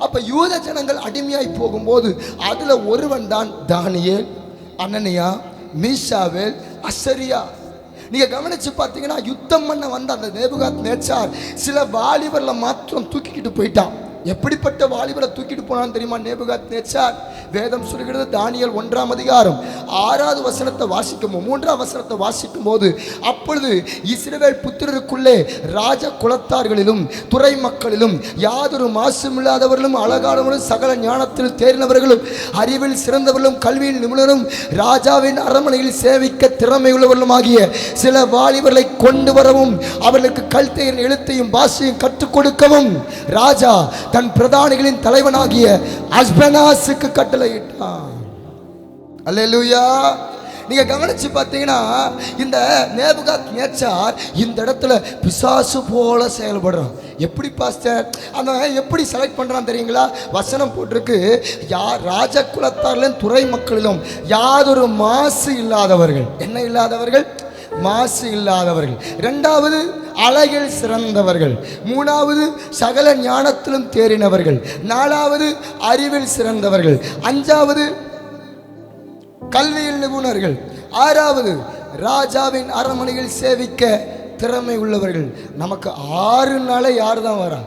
அப்ப யூத ஜனங்கள் அடிமையாய் போகும்போது அதுல ஒருவன் தான் தானியேல், அனனியா, மீஷாவேல், அசரியா. நீங்க கவனிச்சு பார்த்தீங்கன்னா யுத்தம் பண்ண வந்த அந்த நேபுகாத்நேச்சார் சில வாலிபர்ல மாத்திரம் தூக்கிக்கிட்டு போயிட்டான். எப்படிப்பட்ட வாலிபரை தூக்கிட்டு போனான்னு தெரியுமா நேபுகாத்நேச்சார்? வேதம் சொல்கிறது தானியேல் 1ஆம் அதிகாரம் 6வது வசனத்தை வாசிக்கும் 3ஆம் வசனத்தை வாசிக்கும் போது, அப்பொழுது இஸ்ரவேல் புத்திரருக்குள்ளே ராஜ குலத்தார்களிலும் துறை மக்களிலும் யாதொரு மாசுமில்லாதவர்களும் அழகானவர்களும் சகல ஞானத்தில் தேறினவர்களும் அறிவில் சிறந்தவர்களும் கல்வியில் நிபுணரும் ராஜாவின் அரண்மனையில் சேவிக்க திறமையுள்ளவர்களும் ஆகிய சில வாலிபர்களை கொண்டு வரவும் அவர்களுக்கு கல்தையின் எழுத்தையும் பாஷையும் கற்றுக் கொடுக்கவும் ராஜா தன் பிரதானிகளின் தலைவனாகிய அஸ்பெனாசுக்கு கட்டளையிட்டான். அல்லேலூயா. நீங்க கவனிச்சு பார்த்தீங்கன்னா இந்த நேபுகாத்நேச்சார் இந்த இடத்துல பிசாசு போல செயல்படுறான். எப்படி பாஸ்டர் அந்த எப்படி செலக்ட் பண்றான் தெரியுங்களா? வசனம் போட்டிருக்கு, யார் ராஜகுலத்தாரிலும் துறை மக்களிலும் யாதொரு மாசு இல்லாதவர்கள். என்ன இல்லாதவர்கள்? மாசு இல்லாதவர்கள். 2வது அழகில் சிறந்தவர்கள். 3வது சகல ஞானத்திலும் தேறினவர்கள். 4வது அறிவில் சிறந்தவர்கள். 5வது கல்வியில் நிபுணர்கள். 6வது ராஜாவின் அரண்மனையில் சேவிக்க திறமை உள்ளவர்கள். நமக்கு 6 நாளை யார் தான் வரா?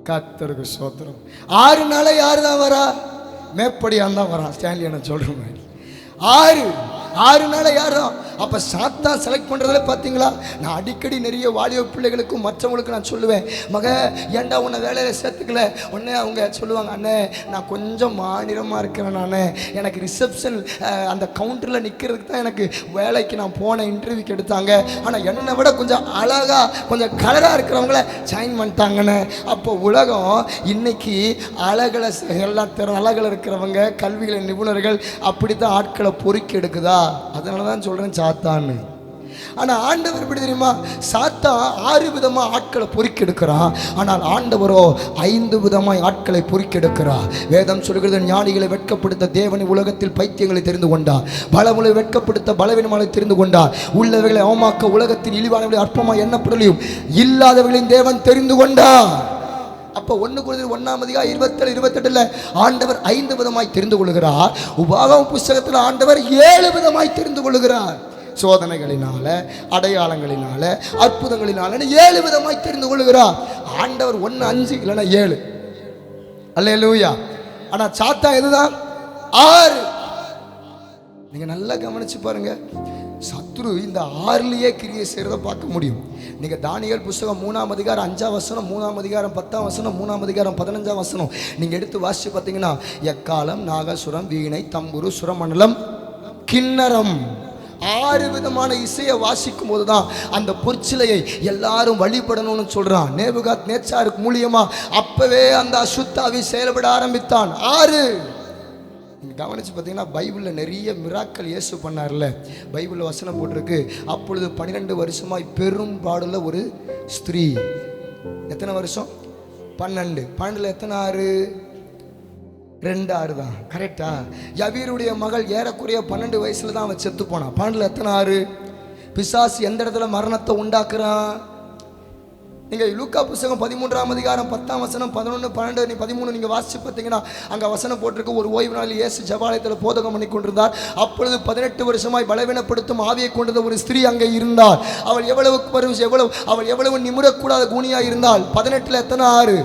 கர்த்தருக்கு ஸ்தோத்திரம். 6 நாளை யார் தான் வரா? மேப்படியான் தான் வரான். ஸ்டான்லி என்ன சொல்ற மாதிரி 6 நாளை யாரும். அப்போ சாத்தான் செலக்ட் பண்ணுறதுல பார்த்தீங்களா? நான் அடிக்கடி நிறைய வாலிப பிள்ளைகளுக்கும் மற்றவங்களுக்கும் நான் சொல்லுவேன், மக ஏன்டா உன்னை வேலையில் சேர்த்துக்கல? உடனே அவங்க சொல்லுவாங்க, அண்ணே நான் கொஞ்சம் மாநிலமாக இருக்கிறேன், நான் எனக்கு ரிசப்ஷன் அந்த கவுண்டரில் நிற்கிறதுக்கு தான் எனக்கு வேலைக்கு நான் போன இன்டர்வியூக்கு எடுத்தாங்க, ஆனால் என்னை விட கொஞ்சம் அழகாக கொஞ்சம் கலராக இருக்கிறவங்கள ஜாயின் பண்ணிட்டாங்கன்னு. அப்போ உலகம் இன்னைக்கு அழகில் எல்லாம் அழகில் இருக்கிறவங்க கல்வியில் நிபுணர்கள் அப்படி தான் ஆட்களை பொறுக்கி எடுக்குதா? அதனால தான் சொல்கிறேன் சாத்தான்னு. ஆனால் ஆண்டவர் எப்படி தெரியுமா? சாத்தான் 6 விதமாக ஆட்களை பொறுக்கெடுக்கிறான், ஆனால் ஆண்டவரோ 5 விதமாய் ஆட்களை பொறுக்கெடுக்கிறார். வேதம் சொல்கிறது, ஞானிகளை வெட்கப்படுத்த தேவனை உலகத்தில் பைத்தியங்களை தெரிந்து கொண்டார், பலமுறை வெட்கப்படுத்த பலவீனமானை தெரிந்து கொண்டார், உள்ளவைகளை அவமாக்க உலகத்தில் இழிவானவர்களை அற்பமாக எண்ணப்படலையும் இல்லாதவர்களையும் தேவன் தெரிந்து கொண்டார். அப்போ 1 Corinthians 1ஆம் அதிகாரம் 27, 28 ஆண்டவர் 5 விதமாய் தெரிந்து கொள்கிறார். உபாகம புஸ்தகத்தில் ஆண்டவர் 7 விதமாய் தெரிந்து கொள்கிறார். சோதனைகளினால, அடையாளங்களினால, அற்புதங்களினால 7 விதமாய் தெரிந்து கொள்கிறார். ஆண்டவர் 1 5 இல்லைன்னா 7. அல்லேலூயா. ஆனா சாத்தா எதுதான்? 6. நீங்க நல்லா கவனிச்சு பாருங்க. சத்துரு இந்த 6லயே கிரியை செய்யறத பார்க்க முடியும். நீங்க தானியேல் புஸ்தகம் 3ஆம் அதிகாரம் 5ஆம் வசனம், 3ஆம் அதிகாரம் 10ஆம் வசனம், 3ஆம் அதிகாரம் 15ஆம் வசனம் நீங்க எடுத்து வாசிச்சு பார்த்தீங்கன்னா, எக்காலம், நாகசுரம், வீணை, தம்புரு, சுரமண்டலம், கிண்ணரம் 6 விதமான இசையை வாசிக்கும் போதுதான் அந்த பொற்சிலையை எல்லாரும் வழிபடணும்னு சொல்றான். நேபுகாத் நேச்சாருக்கு மூலியமா அப்பவே அந்த அசுத்தாவி செயல்பட ஆரம்பித்தான். 6. கவனிச்சு பார்த்தீங்கன்னா, பைபிளில் நிறைய மிராக்கள் இயேசு பண்ணார்ல. பைபிளில் வசனம் போட்டிருக்கு, அப்பொழுது 12 வருஷமாய் பெரும் பாடுள்ள ஒரு ஸ்திரீ. எத்தனை வருஷம்? 12. 12ல் எத்தனை 6? 2 6 தான். கரெக்டா? யவீருடைய மகள் ஏறக்குறைய 12 வயசுல தான் அவன் செத்து போனான். 12ல் எத்தனை 6? பிசாசு எந்த இடத்துல மரணத்தை உண்டாக்குறான்? நீங்க லூக்கா புத்தகம் 13ஆம் அதிகாரம் 10ஆம் வசனம், 11 12 13 நீங்க வாசிச்சு பார்த்தீங்கன்னா, அங்க வசனம் போட்டிருக்கு, ஒரு ஓய்வு நாளில் இயேசு ஜெபாலயத்தில் போதகம் பண்ணி கொண்டிருந்தார். அப்பொழுது 18 வருஷமாய் பலவீனப்படுத்தும் ஆவியை கொண்டது ஒரு ஸ்திரீ அங்கே இருந்தாள். அவள் எவ்வளவு நிமிரக்கூடாத கூனியா இருந்தாள். 18ல் எத்தனை 6?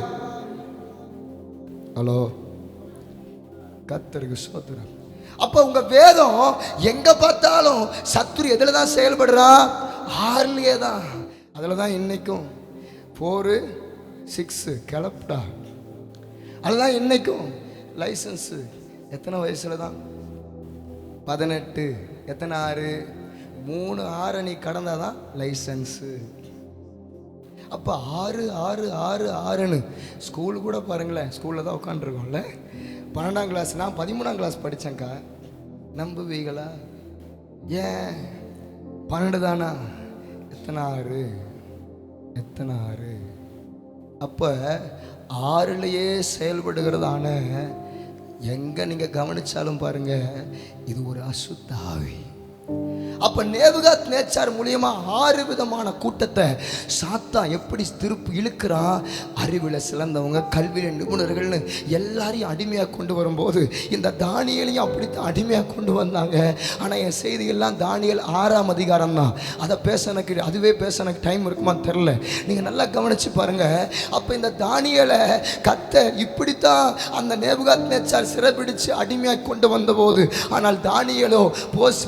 ஹலோ, கர்த்தருக்கு ஸ்தோத்திரம். அப்ப உங்க வேதம் எங்க பார்த்தாலும் சத்துரு எதுல தான் செயல்படுறா? 6லயே தான். அதுல தான் இன்னைக்கும் 4 6 கிளப்டா. அதுதான் இன்னைக்கும் லைசன்ஸு எத்தனை வயசுல தான்? 18. எத்தனை 6? 3 6 நீ கடந்தாதான் லைசன்ஸு. அப்போ 6 6 6 6ன்னு ஸ்கூல் கூட பாருங்களேன். ஸ்கூலில் தான் உட்காந்துருக்கோம்ல. 12ஆம் கிளாஸ், நான் 13ஆம் கிளாஸ் படித்தேன்க்கா. நம்புவீங்களா? ஏன் 12 தானா? எத்தனை 6? எத்தனை 6? அப்போ 6லயே செயல்படுகிறதான எங்கே நீங்கள் கவனிச்சாலும் பாருங்க, இது ஒரு அசுத்த ஆவி. அப்ப நேபுகாத் நேச்சார் மூலியமா 6 விதமான கூட்டத்தை சாத்தான் எப்படி திருப்பி இழுக்கிறான்? அறிவில் சிறந்தவங்க, கல்வியில நிபுணர்கள்னு எல்லாரையும் அடிமையாக கொண்டு வரும்போது இந்த தானியேலையும் அப்படித்தான் அடிமையாக கொண்டு வந்தாங்க. ஆனால் என் செய்தியெல்லாம் தானியேல் 6ஆம் அதிகாரம் தான். அதை அதுவே பேச எனக்கு டைம் இருக்குமான்னு தெரில. நீங்கள் நல்லா கவனிச்சு பாருங்க. அப்போ இந்த தானியேலை கர்த்தர் இப்படித்தான் அந்த நேபுகாத் நேச்சார் சிறைபிடிச்சு அடிமையாக கொண்டு வந்தபோது, ஆனால் தானியேலோ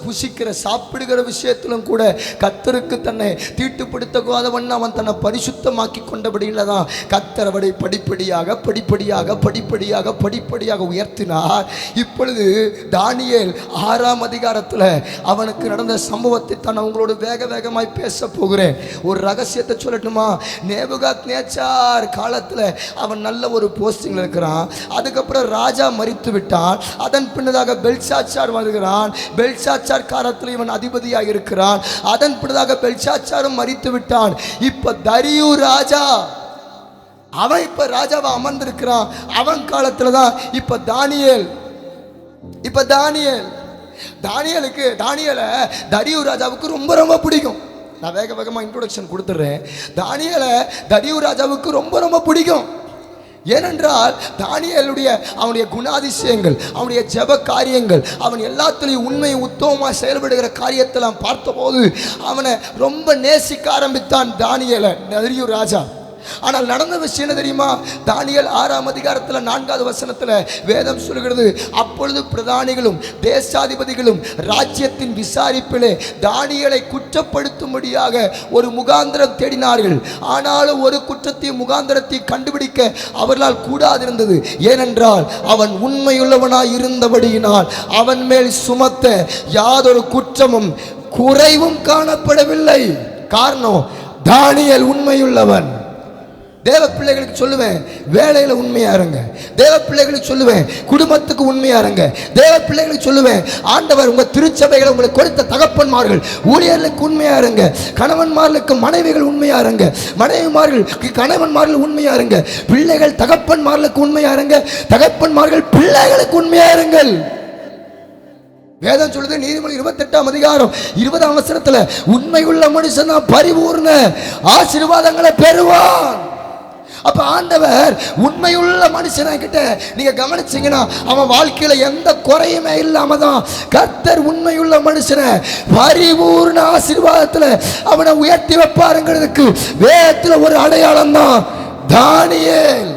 புசிக்கிற சாப்பிடுகிற விஷயத்திலும் கூட கர்த்தருக்கு தன்னை தீட்டுப்படுத்தக்கூடாதவன் அவன் தன்னை பரிசுத்தமாக்கி கொண்டபடியில தான் கர்த்தர் அவனை படிப்படியாக உயர்த்தினார். இப்பொழுது தானியேல் 6ஆம் அதிகாரத்தில் அவனுக்கு நடந்த சம்பவத்தை தான் உங்களோட வேகமாய் பேச போகிறேன். ஒரு ரகசியத்தை சொல்லட்டுமா? நேபுகாத் நேச்சார் காலத்தில் அவன் நல்ல ஒரு போஸ்டிங்ல இருக்கிறான். அதுக்கப்புறம் ராஜா மரித்து விட்டான். அதன் பின்னதாக பெல்ஷாத்சார் வருகிறான். பெல்ஷாத்சார் காலத்தில் இவன் அதிபதியாக இருக்கிறான். அதன் பின்னதாக பெல்ஷாத்சாரும் மரித்து விட்டான். இப்ப தரியு ராஜா, அவன் இப்ப ராஜாவா அமர்ந்திருக்கிறான். அவன் காலத்துல தான் இப்ப தானியேலை தரியு ராஜாவுக்கு ரொம்ப பிடிக்கும். நான் வேகமா இன்ட்ரோடக்ஷன் கொடுத்துறேன். தானியேலை தரியு ராஜாவுக்கு ரொம்ப பிடிக்கும். ஏனென்றால் தானியேலுடைய அவனுடைய குணாதிசயங்கள், அவனுடைய ஜெப காரியங்கள், அவன் எல்லாத்துலேயும் உண்மையை உத்தமமாக செயல்படுகிற காரியத்தெல்லாம் பார்த்தபோது அவனை ரொம்ப நேசிக்க ஆரம்பித்தான் தானியேலை தரியு ராஜா. ஆனால் நடந்த விஷயம் என்ன தெரியுமா? தானியேல் 6ஆம் அதிகாரத்தில் 4வது வசனத்தில் வேதம் சொல்கிறது, அப்பொழுது பிரதானிகளும் தேசாதிபதிகளும் ராஜ்யத்தின் விசாரிப்பிலே தானியேலை குற்றப்படுத்தும்படியாக ஒரு முகாந்திரம் தேடினார்கள். ஆனாலும் ஒரு குற்றத்தையும் முகாந்திரத்தை கண்டுபிடிக்க அவர்களால் கூடாதிருந்தது. ஏனென்றால் அவன் உண்மையுள்ளவனாய் இருந்தபடியினால் அவன் மேல் சுமத்த யாதொரு குற்றமும் குறைவும் காணப்படவில்லை. காரணம், தானியேல் உண்மையுள்ளவன். தேவ பிள்ளைகளுக்கு சொல்லுவேன், வேலையில் உண்மையா இருங்க. தேவ பிள்ளைகளுக்கு சொல்லுவேன், குடும்பத்துக்கு உண்மையா இருங்க. தேவ பிள்ளைகளுக்கு சொல்லுவேன், ஆண்டவர் உங்க திருச்சபைகளை உங்களுக்கு கொடுத்த தகப்பன்மார்கள் ஊழியர்களுக்கு உண்மையா இருங்க. கணவன்மார்களுக்கு மனைவிகள் உண்மையா இருங்க. மனைவிமார்களுக்கு கணவன்மார்கள் உண்மையா இருங்க. பிள்ளைகள் தகப்பன்மார்களுக்கு உண்மையா இருங்க. தகப்பன்மார்கள் பிள்ளைகளுக்கு உண்மையா இருங்கள். வேதம் சொல்லுது, நீதிமொழி 28ஆம் அதிகாரம் 20ஆம் வசனத்துல, உண்மையுள்ள மனுஷன் தான் பரிபூர்ண ஆசீர்வாதங்களை பெறுவான். அப்ப ஆண்டவர் உண்மையுள்ள மனுஷனாகிட்ட நீங்க கவனிச்சீங்கன்னா அவன் வாழ்க்கையில எந்த குறையுமே இல்லாம தான் கர்த்தர் உண்மையுள்ள மனுஷனை பரிபூர்ண ஆசீர்வாதத்துல அவனை உயர்த்தி வைப்பாருங்கிறதுக்கு வேதத்துல ஒரு அடையாளம் தான் தானியேல்.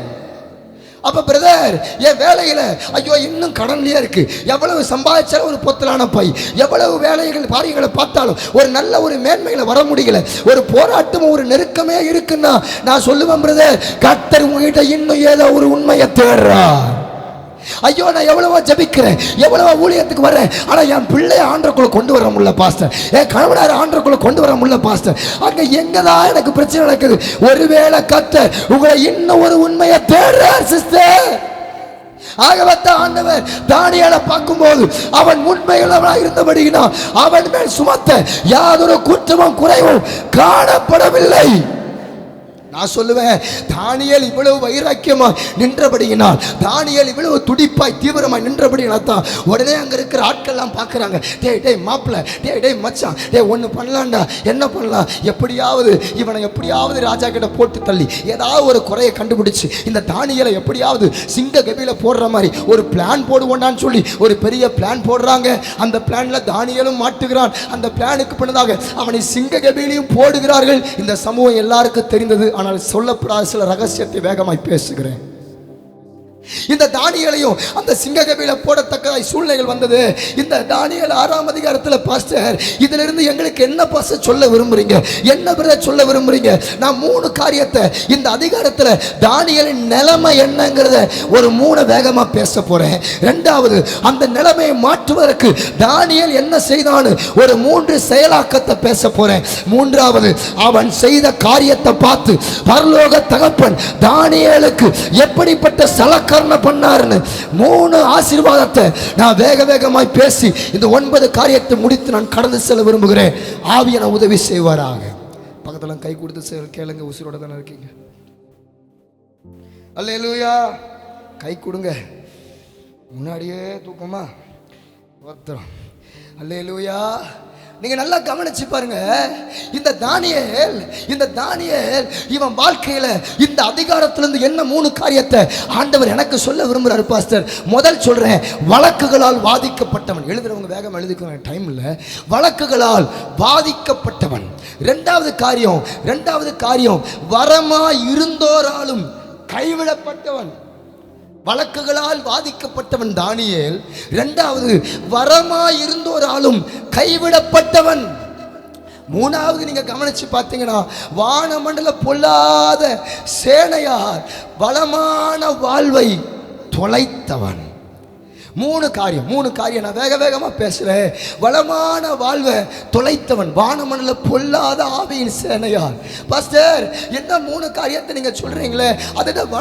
அப்ப பிரதர், என் வேலையில ஐயோ இன்னும் கடன்லயே இருக்கு, எவ்வளவு சம்பாதிச்சாலும் ஒரு பொத்தலான பை, எவ்வளவு வேலைகள் காரியங்களை பார்த்தாலும் ஒரு நல்ல ஒரு மேன்மையில வர முடியல, ஒரு போராட்டம் ஒரு நெருக்கமே இருக்குன்னா நான் சொல்லுவேன் பிரதர், கர்த்தர் உங்ககிட்ட இன்னும் ஏதோ ஒரு உண்மையை தேடுறார். ஐயோ நான் எவ்வளவோ ஜபிக்கிறேன், எவ்வளவோ ஊழியத்துக்கு வரேன், ஆனா என் பிள்ளைய ஆண்டருக்குள்ள கொண்டு வர முடியல பாஸ்டர், என் கணவனார் ஆண்டருக்குள்ள கொண்டு வர முடியல பாஸ்டர், அங்க எங்கதான் எனக்கு பிரச்சனை நடக்குது. ஒருவேளை கர்த்தர் உங்களை இன்னும் ஒரு உண்மையை தேடுறார் சிஸ்டர். ஆகவத்த ஆண்டவர் தானியேலை பார்க்கும்போது அவன் உண்மையுள்ளவனாக இருந்தபடினா அவன் மேல் சுமத்த யாதொரு குற்றமும் குறைவும் காணப்படவில்லை. நான் சொல்லுவேன், தானியேல் இவ்வளவு வைராக்கியமா நின்றபடியினால், தானியேல் இவ்வளவு துடிப்பாய் தீவிரமாய் நின்றபடியினால் தான் உடனே அங்க இருக்கிற ஆட்கள்லாம் பார்க்குறாங்க, டேய் மாப்பிள்ள, டேய் மச்சான், ஒன்று பண்ணலாம்டா, என்ன பண்ணலாம், இவனை எப்படியாவது ராஜா கிட்ட போட்டு தள்ளி ஏதாவது ஒரு குறையை கண்டுபிடிச்சு இந்த தானியேலை எப்படியாவது சிங்க கபில போடுற மாதிரி ஒரு பிளான் போடுவோண்டான்னு சொல்லி ஒரு பெரிய பிளான் போடுறாங்க. அந்த பிளான்ல தானியேலும் மாட்டுகிறான். அந்த பிளானுக்கு பின்னதாக அவனை சிங்க கபிலையும் போடுகிறார்கள். இந்த சமூகம் எல்லாருக்கும் தெரிந்தது. ஆனால் சொல்லப்படாத சில ரகசியத்தை வேகமாய் பேசுகிறேன். இந்த தானியேலையும் அந்த சிங்ககபில போடத்தக்கதாய் சூழ்நிலைகள் வந்தது. இந்த தானியேல் 6ஆம் அதிகாரத்தில் பாஸ்டர் இதுல இருந்து எங்களுக்கு என்ன பாஸ்டர் சொல்ல விரும்புறீங்க, என்ன பிரதர் சொல்ல விரும்புறீங்க? நான் 3 காரியத்தை இந்த அதிகாரத்தில் தானியேலின் நிலைமை என்னங்கிறத ஒரு 3 வேகமா பேச போறேன். 2வது அந்த நிலைமையை மாற்றுவதற்கு தானியேல் என்ன செய்தான்னு ஒரு 3 செயலாக்கத்தை பேச போறேன். 3வது அவன் செய்த காரியத்தை பார்த்து பரலோக தகப்பன் தானியேலுக்கு எப்படிப்பட்ட சலக்க பண்ணாருன்னு 3 ஆசீர்வாதத்தை நான் வேகமாய் பேசி இந்த 9 காரியத்தை முடித்து நான் கடந்து செல்ல விரும்புகிறேன். ஆவியான உதவி செய்வாராக. பக்கத்துல கை கொடுத்து கேளுங்க, உசுரோட தானே இருக்கீங்க. அல்லேலூயா. கை கொடுங்க, முன்னாடியே தூக்கமா ஒருத்தரம். அல்லேலூயா. நீங்க நல்லா கவனிச்சு பாருங்க, இந்த தானியேல் இவன் வாழ்க்கையில இந்த அதிகாரத்திலிருந்து என்ன 3 காரியத்தை ஆண்டவர் எனக்கு சொல்ல விரும்புறாரு பாஸ்டர். முதல் சொல்றேன், வழக்குகளால் பாதிக்கப்பட்டவன். எழுதுறவங்க வேகம் எழுதிக்க டைம் இல்லை. வழக்குகளால் பாதிக்கப்பட்டவன். 2வது காரியம் வரமாய் இருந்தோராலும் கைவிடப்பட்டவன். வழக்குகளால் பாதிக்கப்பட்டவன் தானியேல். 2வது வரமாயிருந்தோராலும் கைவிடப்பட்டவன். 3வது நீங்க கவனிச்சு பார்த்தீங்கன்னா வானமண்டல பொல்லாத சேனையார் வளமான வாழ்வை தொலைத்தவன். 3 காரியம் நான் வேகமா பேசுறேன். வளமான வாழ்வை தொலைத்தவன், வானமண்டல பொல்லாத ஆவியின் சேனையார். பாஸ்டர் என்ன 3 காரியத்தை நீங்க சொல்றீங்களே, அதுதான்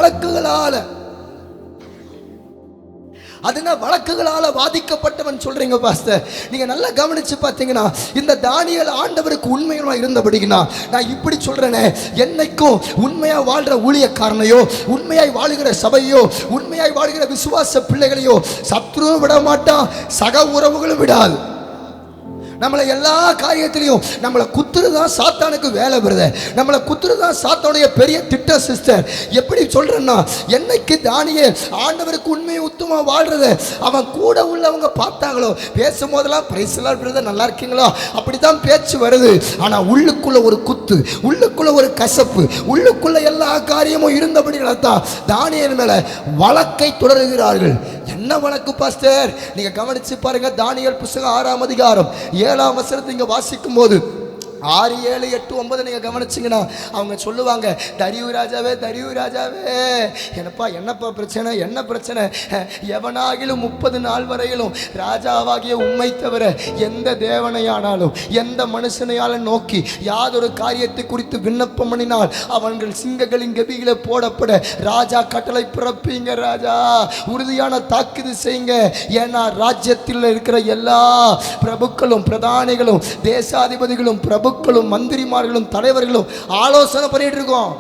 வழக்குகளால பாதிக்கப்பட்டவன் சொல்றீங்க பாஸ்டர். நீங்க நல்லா கவனிச்சு பார்த்தீங்கன்னா இந்த தானியேல் ஆண்டவருக்கு உண்மையா இருந்தபடினா நான் இப்படி சொல்றேனே, என்னைக்கும் உண்மையா வாழ்ற ஊழியக்காரனையோ, உண்மையாய் வாழுகிற சபையோ, உண்மையாய் வாழ்கிற விசுவாச பிள்ளைகளையோ சத்ருவும் விட மாட்டான், சக உறவுகளும் விடாது. நம்மளை எல்லா காரியத்திலையும் நம்மளை குத்துறதுதான் சாத்தானுக்கு வேலை வருது, நம்மளை குத்துறதுதான் சாத்தானுடைய பெரிய திட்டம் சிஸ்டர். எப்படி சொல்றேன்னா, என்னைக்கு தானியேல் ஆண்டவருக்கு உண்மையை உத்தமமா வாழ்றத அவன் கூட உள்ளவங்க பார்த்தாங்களோ, பேசும் போதெல்லாம் பிரைஸ்லாம் பிரதர் நல்லா இருக்கீங்களோ அப்படித்தான் பேச்சு வருது. ஆனா உள்ளுக்குள்ள ஒரு குத்து, உள்ளுக்குள்ள ஒரு கசப்பு, உள்ளுக்குள்ள எல்லா காரியமும் இருந்தபடி தான் தானியேல் மேல வழக்கை தொடருகிறார்கள். என்ன வழக்கு பாஸ்டர்? நீங்க கவனிச்சு பாருங்க. தானியேல் புத்தகம் 6ஆம் அதிகாரம் 7ஆம் வசனத்தை இங்க வாசிக்கும் போது 6, 7, 8, 9 நீங்க கவனிச்சிங்கன்னா அவங்க சொல்லுவாங்க, தரியு ராஜாவே என்னப்பா பிரச்சனை, எவனாகிலும் 30 நாள் வரையிலும் ராஜாவாகிய உம்மை தவிர எந்த தேவனையானாலும் எந்த மனுஷனையாலும் நோக்கி யாதொரு காரியத்தை குறித்து விண்ணப்பம் பண்ணினால் அவர்கள் சிங்கங்களின் கபியில போடப்பட ராஜா கட்டளை பிறப்பீங்க, ராஜா உறுதியான தாக்குது செய்யுங்க. ஏன்னா ராஜ்யத்தில் இருக்கிற எல்லா பிரபுக்களும் பிரதானிகளும் தேசாதிபதிகளும் பிரபுக்களும் மந்திரிமார்களும் தலைவர்களும் ஆலோசனை பண்ணிட்டு இருக்கோம்.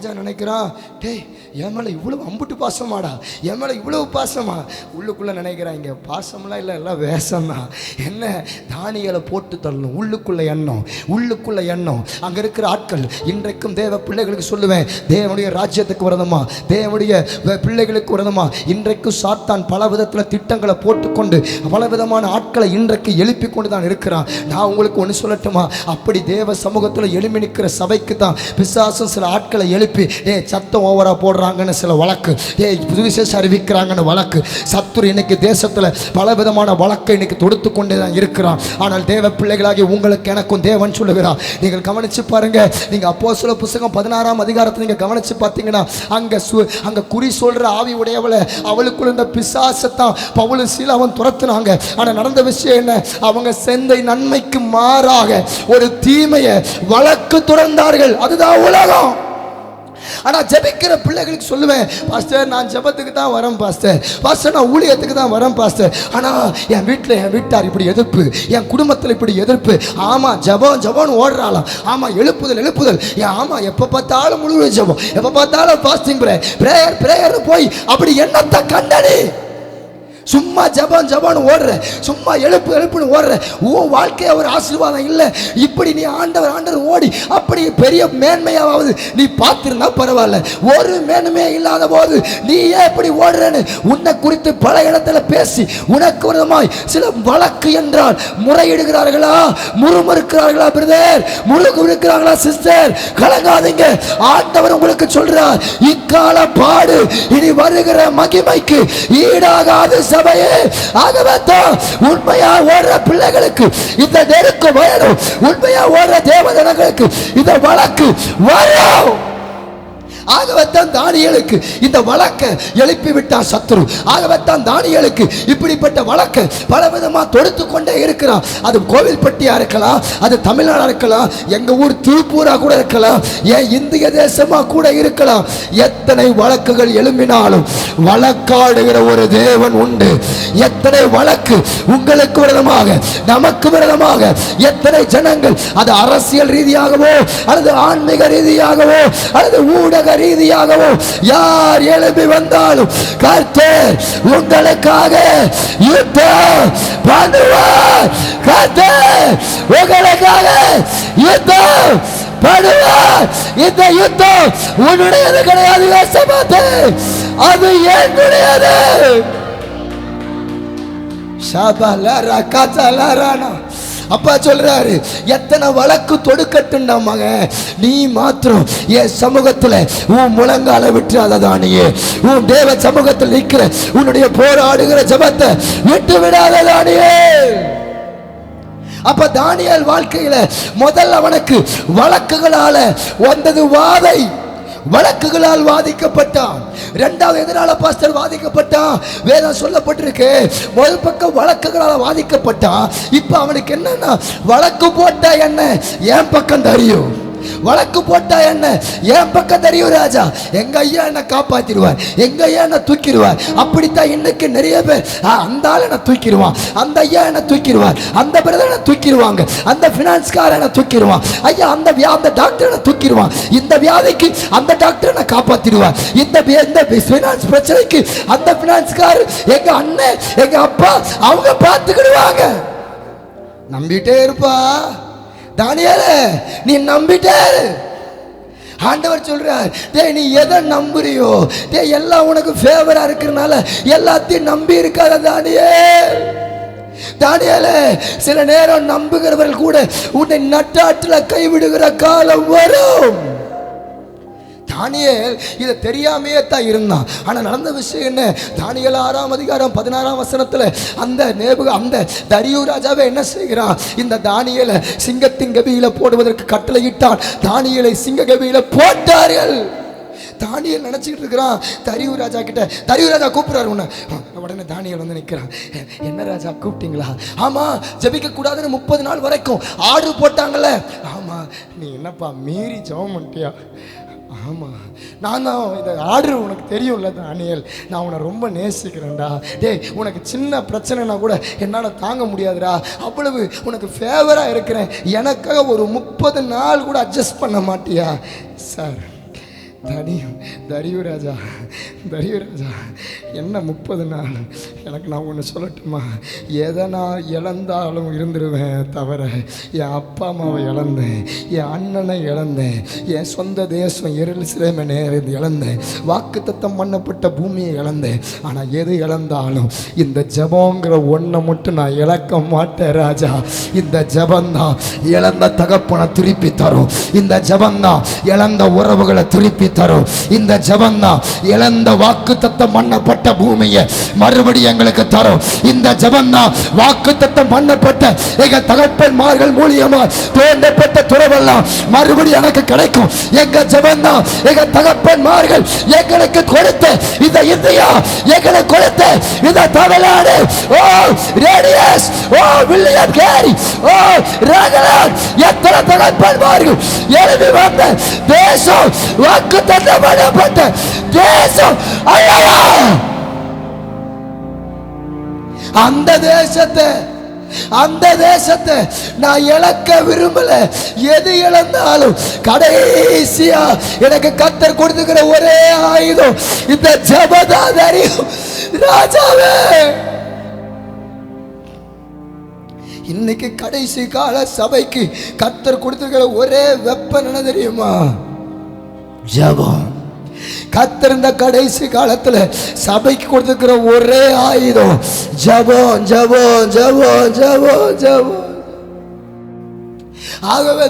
ராஜா நினைக்கிறான், டேய் என் மேலே இவ்வளவு அம்புட்டு பாசமாடா, என் மேலே இவ்வளவு பாசமா. உள்ளுக்குள்ளே நினைக்கிறான், இங்கே பாசம்லாம் இல்லை, எல்லாம் வேஷம்தான். என்ன, தானியேலை போட்டு தள்ளணும். உள்ளுக்குள்ள எண்ணம். அங்கே இருக்கிற ஆட்கள் இன்றைக்கும் தேவ பிள்ளைகளுக்கு சொல்லுவேன், தேவனுடைய ராஜ்யத்துக்கு வரணுமா, தேவனுடைய பிள்ளைகளுக்கு வரணுமா, இன்றைக்கும் சாத்தான் பல விதத்தில் திட்டங்களை போட்டுக்கொண்டு பல விதமான ஆட்களை இன்றைக்கு எழுப்பி கொண்டு தான் இருக்கிறான். நான் உங்களுக்கு ஒன்று சொல்லட்டுமா, அப்படி தேவ சமூகத்தில் எழுப்பி நிற்கிற சபைக்கு தான் பிசாசும் சில ஆட்களை எழுப்பி சத்தம் ஓவரா போடுறாங்கன்னு சில வழக்கு, சுவிசேஷம் அறிவிக்கிறாங்கன்னு வழக்கு. சத்துரு இன்னைக்கு தேசத்தில் பல விதமான வழக்கை இன்னைக்கு தொடுத்து கொண்டே தான் இருக்கிறான். ஆனால் தேவ பிள்ளைகளாகி உங்களுக்கு எனக்கும் தேவன் சொல்லுகிறான். நீங்கள் கவனிச்சு பாருங்க, நீங்க அப்போஸ்தல புத்தகம் 16ஆம் அதிகாரத்தை நீங்க கவனிச்சு பார்த்தீங்கன்னா அங்க குறி சொல்ற ஆவி உடையவளை அவளுக்குள்ள இந்த பிசாசத்தான் பவுலும் சீலாவும் துரத்துனாங்க. ஆனா நடந்த விஷயம் என்ன, அவங்க செந்த நன்மைக்கு மாறாக ஒரு தீமையை வழக்கு துறந்தார்கள். அதுதான் உலகம். ஆனால் ஜெபிக்கிற பிள்ளைகளுக்கு சொல்லுவேன், பாஸ்டர் நான் ஜெபத்துக்கு தான் வரேன் பாஸ்டர் நான் ஊழியத்துக்கு தான் வரேன் பாஸ்டர், ஆனால் என் வீட்டார் இப்படி எதிர்ப்பு, என் குடும்பத்தில் இப்படி எதிர்ப்பு. ஆமாம் ஜெபம்னு ஓடுறாளாம், ஆமாம் எழுப்புதல், ஆமாம் எப்போ பார்த்தாலும் முழு ஜெபம், எப்போ பார்த்தாலும் ஃபாஸ்டிங் ப்ரேயர்னு போய் அப்படி என்னத்தை கண்டனி. சும்மா ஜபான்னு ஓடுற, சும்மா எழுப்புன்னு ஓடுற, உன் வாழ்க்கைய ஒரு ஆசீர்வாதம் இல்லை. இப்படி நீ ஆண்டவர் ஓடி அப்படி பெரிய மேன்மையாவது நீ பார்த்திருந்தா பரவாயில்ல. ஒரு மேன்மையே இல்லாத போது நீ ஏன் இப்படி ஓடுறன்னு உன்னை குறித்து பல இடத்துல பேசி உனக்கு விதமாய் சில வழக்கு என்றால் முறையிடுகிறார்களா, முறுமுறுக்கிறார்களா பிரதர், முறுமுறுக்கிறார்களா சிஸ்டர், கலங்காதீங்க. ஆண்டவர் உங்களுக்கு சொல்றார், இக்கால பாடு இனி வருகிற மகிமைக்கு ஈடாகாது சபையே. ஆகவே தான் உண்மையா ஓடுற பிள்ளைகளுக்கு இந்த நெருக்கம் வரும், உண்மையா ஓடுற தேவதனங்களுக்கு இந்த வழக்கு வரும். ஆகவே தான் தானியேலுக்கு இந்த வழக்கை எழுப்பி விட்டான் சத்துரு. ஆகவே தான் தானியேலுக்கு இப்படிப்பட்ட வழக்கை பல விதமா தொடுத்து கொண்டே இருக்கிறான். அது கோவில்பட்டியா இருக்கலாம், அது தமிழ்நாடா இருக்கலாம், எங்க ஊர் திருப்பூரா கூட இருக்கலாம், ஏன் இந்திய தேசமா கூட இருக்கலாம். எத்தனை வழக்குகள் எழும்பினாலும் வழக்காடுகிற ஒரு தேவன் உண்டு. எத்தனை வழக்கு உங்களுக்கு விரோதமாக நமக்கு விரோதமாக எத்தனை ஜனங்கள், அது அரசியல் ரீதியாகவோ அல்லது ஆன்மீக ரீதியாகவோ அல்லது ஊடக ரீதியாகவோ யார் எழுப்பி வந்தாலும் கர்த்தர் உங்களுக்காக யுத்தம் பண்ணுவார். கர்த்தர் உங்களுக்காக யுத்தம் பண்ணுவார். இந்த யுத்தம் உன்னுடையது கிடையாது, அது என்னுடையது. அப்பா சொல்றாரு, எத்தனை வழக்கு தொடுக்கட்டுண்டா மகன், நீ மாத்திரம் என் சமூகத்துல உன் முழங்கால விட்டுறாததானியே, உன் தேவ சமூகத்தில் நிற்கிற உன்னுடைய போராடுகிற ஜெபத்தை விட்டு விடாததானியே. அப்ப தானியேல் வாழ்க்கையில முதல்ல அவனுக்கு வழக்குகளால வந்தது வாதை, வழக்குகளால் வாதிக்கப்பட்டான். இரண்டாவது எதனால பாஸ்டர் வாதிக்கப்பட்டான்? வேதம் சொல்லப்பட்டிருக்கு, முதல் பக்கம் வழக்குகளால் வாதிக்கப்பட்டான். இப்ப அவனுக்கு என்னன்னா, வழக்கு போட்டா என்ன என் பக்கம் தெரியும், வழக்கு போட்டா என்ன என் பக்கம் தெரியும் ராஜா, எங்க ஐயா என்ன காப்பாத்திடுவார், எங்க ஐயா என்ன தூக்கிடுவார். அப்படித்தான் இன்னைக்கு நிறைய பேர், அந்த ஆள் என்ன தூக்கிடுவான், அந்த ஐயா என்ன தூக்கிடுவார், அந்த பிரதர் என்ன தூக்கிடுவாங்க, அந்த பினான்ஸ்கார என்ன தூக்கிடுவான், ஐயா அந்த டாக்டர் என்ன தூக்கிடுவான், இந்த வியாதிக்கு அந்த டாக்டர் என்ன காப்பாத்திடுவார், இந்த பினான்ஸ் பிரச்சனைக்கு அந்த பினான்ஸ்கார் எங்க அண்ணன் எங்க அப்பா அவங்க பார்த்துக்கிடுவாங்க. நம்பிட்டே இருப்பா தானியேலே, நீ நம்பிட்டே. ஆண்டவர் சொல்றார், டேய் நீ எதை நம்புறியோ, டேய் எல்லாம் உனக்கு ஃபேவரா இருக்கிறனால எல்லாத்தையும் நம்பி இருக்காத தானியேலே. சில நேரம் நம்புகிறவர்கள் கூட உன்னை நட்டாற்றில் கைவிடுகிற காலம் வரும். தானியேல் இதை தெரியாமையே தான் இருந்தான். ஆனால் நடந்த விஷயம் என்ன, தானியேல் 6ஆம் அதிகாரம் 16ஆம் வசனத்தில் அந்த தரியு ராஜாவே என்ன செய்கிறான், இந்த தானியேலை சிங்கத்தின் கபியில போடுவதற்கு கட்டளையிட்டான். தானியேலை சிங்க கபியில போட்டார்கள். தானியேல் நினைச்சுக்கிட்டு இருக்கிறான் தரியு ராஜா கிட்ட. தரியு ராஜா கூப்பிடுறாரு உடனே தானியேல் வந்து நிற்கிறான். என்ன ராஜா கூப்பிட்டீங்களா? ஆமா, ஜெபிக்க கூடாதுன்னு 30 நாள் வரைக்கும் ஆர்டர் போட்டாங்கல்ல. ஆமா, நீ என்னப்பா மீறி ஜெபம் பண்ணிட்டியா? ஆமாம், நான் தான் இந்த ஆர்டர் உனக்கு தெரியும்ல தானியேல், நான் உன்னை ரொம்ப நேசிக்கிறேன்டா. டேய் உனக்கு சின்ன பிரச்சனைனா கூட என்னால் தாங்க முடியாதுடா, அவ்வளவு உனக்கு ஃபேவராக இருக்கிறேன், எனக்காக ஒரு 30 நாள் கூட அட்ஜஸ்ட் பண்ண மாட்டியா? சார் தரியு ராஜா என்ன 30 நாள் எனக்கு நான் ஒன்று சொல்லட்டுமா? எதை நான் இழந்தாலும் இருந்துருவேன் தவிர என் அப்பா அம்மாவை இழந்தேன், என் அண்ணனை இழந்தேன், என் சொந்த தேசம் எருசலேமை இழந்தேன், வாக்குத்தத்தம் பண்ணப்பட்ட பூமியை இழந்தேன். ஆனால் எது இழந்தாலும் இந்த ஜபங்கிற ஒன்றை மட்டும் நான் இழக்க மாட்டேன் ராஜா. இந்த ஜபந்தான் இழந்த தகப்பனை திருப்பி தரும். இந்த ஜபந்தான் இழந்த உறவுகளை திருப்பி தரும். இந்த ஜபந்தான் இழந்த வாக்குத்தத்தம் பண்ணப்பட்ட பூமியை மறுபடியும் எங்களுக்கு தரும். இந்த ஜபந்தான் வாக்குத்தத்தம் பண்ணப்பட்ட எங்க தகப்பன்மார்கள் மூலியமா தோண்டப்பட்ட துறவெல்லாம் மறுபடியும் எனக்கு கிடைக்கும். எங்க ஜபந்தான் எங்க தகப்பன்மார்கள் எங்களுக்கு கொடுத்த இந்த இந்தியா, எங்களுக்கு கொடுத்த இந்த தமிழ்நாடு, ஓ ரேடியஸ், ஓ வில்லியம் கேரி, ஓ ராகலான், எத்தனை தகப்பன்மார்கள் எழுதி வந்த தேசம், வாக்குத்தத்தம் பண்ணப்பட்ட தேசம் அல்லவா? அந்த தேசத்தை நான் இழக்க விரும்பல. எது இழந்தாலும் கடைசியா எனக்கு கர்த்தர் கொடுத்துக்கிற ஒரே ஆயுதம் இந்த ஜெபதான் தெரியும் ராஜாவே. இன்னைக்கு கடைசி கால சபைக்கு கர்த்தர் கொடுத்துக்கிற ஒரே வெப்பன் என்ன தெரியுமா? ஜெபம். கர்த்தர் இந்த கடைசி காலத்துல சபைக்கு கொடுத்துக்கிற ஒரே ஆயுதம் ஜெபம், ஜெபம், ஜெபம், ஜெபம், ஜெபம். ஆகவே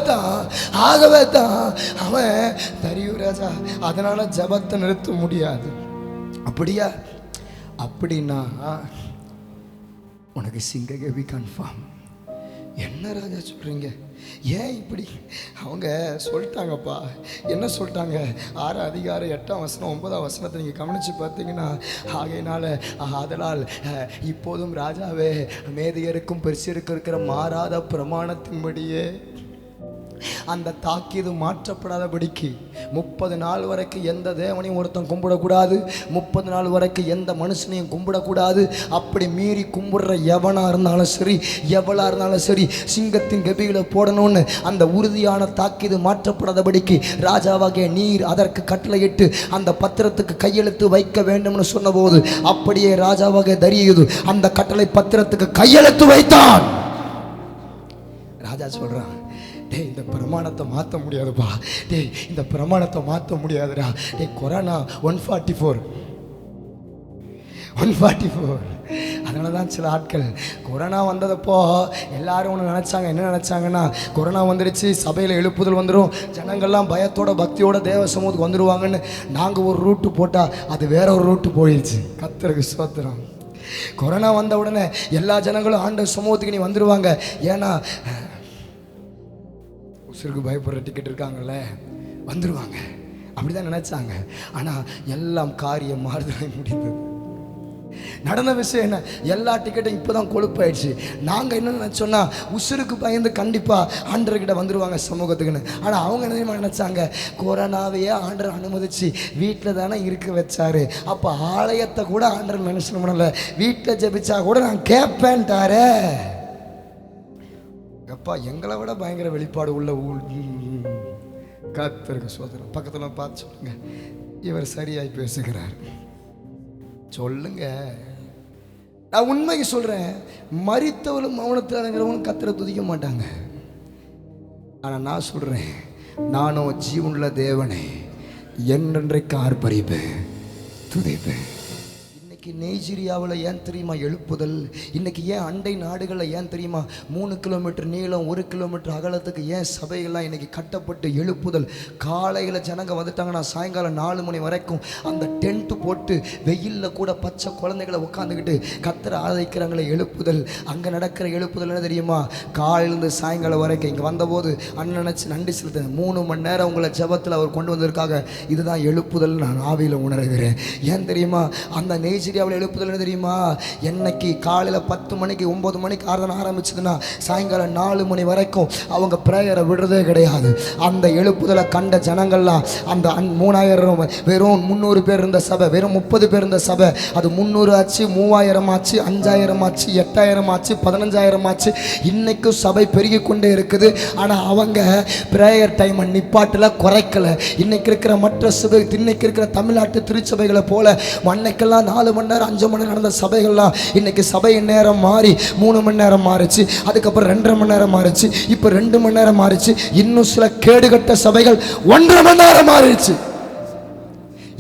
தான் அவன் தரியு ராஜா அதனால ஜெபத்தை நிறுத்த முடியாது. அப்படின்னா உனக்கு சிங்ககவி கன்ஃபார்ம். என்ன ராஜா சொல்றீங்க? ஏன் இப்படி? அவங்க சொல்லிட்டாங்கப்பா. என்ன சொல்லிட்டாங்க? 6 அதிகாரம் 8ஆம் வசனம் 9ஆம் வசனத்தை நீங்கள் கவனித்து பார்த்தீங்கன்னா, ஆகையினால அதனால் இப்போதும் ராஜாவே மேதியருக்கும் பெர்சியருக்கும் இருக்கிற மாறாத பிரமாணத்தின்படியே அந்த தாக்கீது மாற்றப்படாதபடிக்கு 30 நாள் வரைக்கும் எந்த தேவனையும் ஒருத்தன் கும்பிடக்கூடாது, 30 நாள் வரைக்கும் எந்த மனுஷனையும் கும்பிடக்கூடாது. அப்படி மீறி கும்பிடுற எவனா இருந்தாலும் சரி, எவளா இருந்தாலும் சரி, சிங்கத்தின் கெபிகளை போடணும்னு அந்த உறுதியான தாக்கீது மாற்றப்படாதபடிக்கு ராஜாவாகிய நீர் அதற்கு கட்டளையிட்டு அந்த பத்திரத்துக்கு கையெழுத்து வைக்க வேண்டும்னு சொன்னபோது அப்படியே ராஜாவாகிய தரியு அந்த கட்டளை பத்திரத்துக்கு கையெழுத்து வைத்தான். ராஜா சொல்றான், டேய் இந்த பிரமாணத்தை மாற்ற முடியாதுப்பா, டேய் இந்த பிரமாணத்தை மாற்ற முடியாதுடா. டேய் கொரோனா 144 அதனால தான் சில ஆட்கள் கொரோனா வந்ததப்போ எல்லாரும் ஒன்று நினச்சாங்க. என்ன நினச்சாங்கன்னா, கொரோனா வந்துடுச்சு, சபையில் எழுப்புதல் வந்துடும், ஜனங்கள்லாம் பயத்தோட பக்தியோட தேவ சமூகத்துக்கு வந்துடுவாங்கன்னு நாங்கள் ஒரு ரூட்டு போட்டால் அது வேற ஒரு ரூட்டு போயிடுச்சு. கர்த்தருக்கு ஸ்தோத்திரம். கொரோனா வந்த உடனே எல்லா ஜனங்களும் ஆண்டவர் சமூகத்துக்கு நீ வந்துடுவாங்க, ஏன்னா உசுருக்கு பயப்படுற டிக்கெட் இருக்காங்கல்ல, வந்துடுவாங்க, அப்படிதான் நினைச்சாங்க. ஆனால் எல்லாம் காரியம் மாறுதலாய் முடிந்தது. நடந்த விஷயம் என்ன? எல்லா டிக்கெட்டும் இப்போதான் கொழுப்பாயிடுச்சு. நாங்கள் என்ன நினச்சோன்னா, உசுருக்கு பயந்து கண்டிப்பாக ஆண்டர்கிட்ட வந்துடுவாங்க சமூகத்துக்குன்னு. ஆனால் அவங்க என்ன நினச்சாங்க, கொரோனாவையே ஆண்டர் அனுமதிச்சு வீட்டில் தானே இருக்க வச்சாரு, அப்போ ஆலயத்தை கூட ஆண்டர் மென்ஷன் பண்ணல, வீட்டில் ஜெபிச்சா கூட நான் கேட்பேன்ட்டாரே. அப்பா எங்களை விட பயங்கர வெளிப்பாடு உள்ள கர்த்தருக்கு சோதரம். பக்கத்தில் பார்த்து சொல்லுங்க, இவர் சரியாய் பேசுகிறார் சொல்லுங்க. நான் உண்மைக்கு சொல்றேன், மரித்தவளும் மௌனத்தில் அடங்குறவனும் கர்த்தரை துதிக்க மாட்டாங்க. ஆனால் நான் சொல்றேன், நானும் ஜீவனுள்ள தேவனை என்றென்றைக்கு ஆர்ப்பரிப்பேன், துதிப்பேன். இன்னைக்கு நைஜீரியாவில் ஏன் தெரியுமா எழுப்புதல்? இன்னைக்கு ஏன் அண்டை நாடுகளில் ஏன் தெரியுமா 3 கிலோமீட்டர் நீளம் 1 கிலோமீட்டர் அகலத்துக்கு ஏன் சபைகள்லாம் இன்னைக்கு கட்டப்பட்டு எழுப்புதல்? காலையில் ஜனங்க வந்துட்டாங்கன்னா சாயங்காலம் 4 மணி வரைக்கும் அந்த டென்ட்டு போட்டு வெயிலில் கூட பச்சை குழந்தைகளை உட்காந்துக்கிட்டு கர்த்தரை ஆராதிக்கிறாங்களே எழுப்புதல். அங்கே நடக்கிற எழுப்புதல் என்ன தெரியுமா? காலையிலேருந்து சாயங்காலம் வரைக்கும் இங்கே வந்தபோது அண்ணன் நினச்சி நன்றி செலுத்தேன், 3 மணி நேரம் உங்களை ஜெபத்தில் அவர் கொண்டு வந்திருக்காங்க. இதுதான் எழுப்புதல் நான் ஆவியில் உணர்கிறேன். ஏன் தெரியுமா? அந்த நைஜீரியா நைஜீரியாவில் எழுப்புதல் தெரியுமா? என்னைக்கு காலையில் 10 மணிக்கு 9 மணிக்கு ஆராதனை ஆரம்பிச்சதுன்னா சாயங்காலம் 4 மணி வரைக்கும் அவங்க ப்ரேயரை விடுறதே கிடையாது. அந்த எழுப்புதலை கண்ட ஜனங்கள்லாம் அந்த 3000 வெறும் 300 பேர் இருந்த சபை, வெறும் 30 பேர் இருந்த சபை, அது 300 ஆச்சு, 3000 ஆச்சு, 5000 ஆச்சு, 8000 ஆச்சு, 15000 ஆச்சு. இன்னைக்கும் சபை பெருகி கொண்டே இருக்குது. ஆனால் அவங்க ப்ரேயர் டைமை நிப்பாட்டில் குறைக்கல. இன்னைக்கு இருக்கிற மற்ற சபை, இன்னைக்கு இருக்கிற தமிழ்நாட்டு திருச்சபைகளை போல அன்னைக்கெல்லாம் 4 மணி நேரம் 5 மணி நேரம் நடந்த சபைகள்லாம் இன்னைக்கு சபை நேரம் மாறி 3 மணி நேரம் மாறிச்சு. அதுக்கப்புறம் 2.5 மணி நேரம் மாறிச்சு. இப்போ 2 மணி நேரம் மாறிச்சு. இன்னும் சில கேடுகட்ட சபைகள் 1.5 மணி நேரம் மாறிடுச்சு.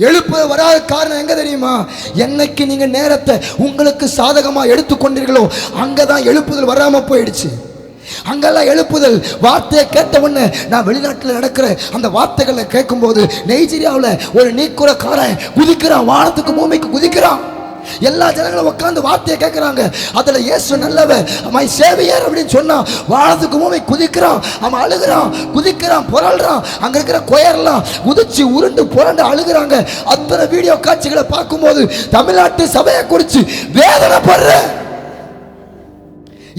எழுப்பு வராத காரணம் எங்க தெரியுமா? என்னைக்கு நீங்க நேரத்தை உங்களுக்கு சாதகமா எடுத்துக்கொண்டீர்களோ அங்கதான் எழுப்புதல் வராம போயிடுச்சு. அங்கெல்லாம் எழுப்புதல் வார்த்தையை கேட்ட உடனே, நான் வெளிநாட்டில் நடக்கிற அந்த வார்த்தைகளை கேட்கும் போது நைஜீரியாவில் ஒரு நீக்குறக்காரன் குதிக்கிறான், வானத்துக்கு பூமிக்கு குதிக்கிறான். எல்லா ஜனங்களும் உட்கார்ந்து வார்த்தையை கேட்கிறாங்க. அதுல இயேசு நல்லவர், மை சேவியர் அப்படின்னு சொன்னா வானத்துக்கு பூமி குதிக்கிறான். அவன் அழுகிறான், குதிக்கிறான், புரள்றான். அங்க இருக்கிற கொயர்லாம் குதிச்சு உருண்டு புரண்டு அழுகிறாங்க. அத்தனை வீடியோ காட்சிகளை பார்க்கும்போது தமிழ்நாட்டு சபையை குறித்து வேதனைப்படுற.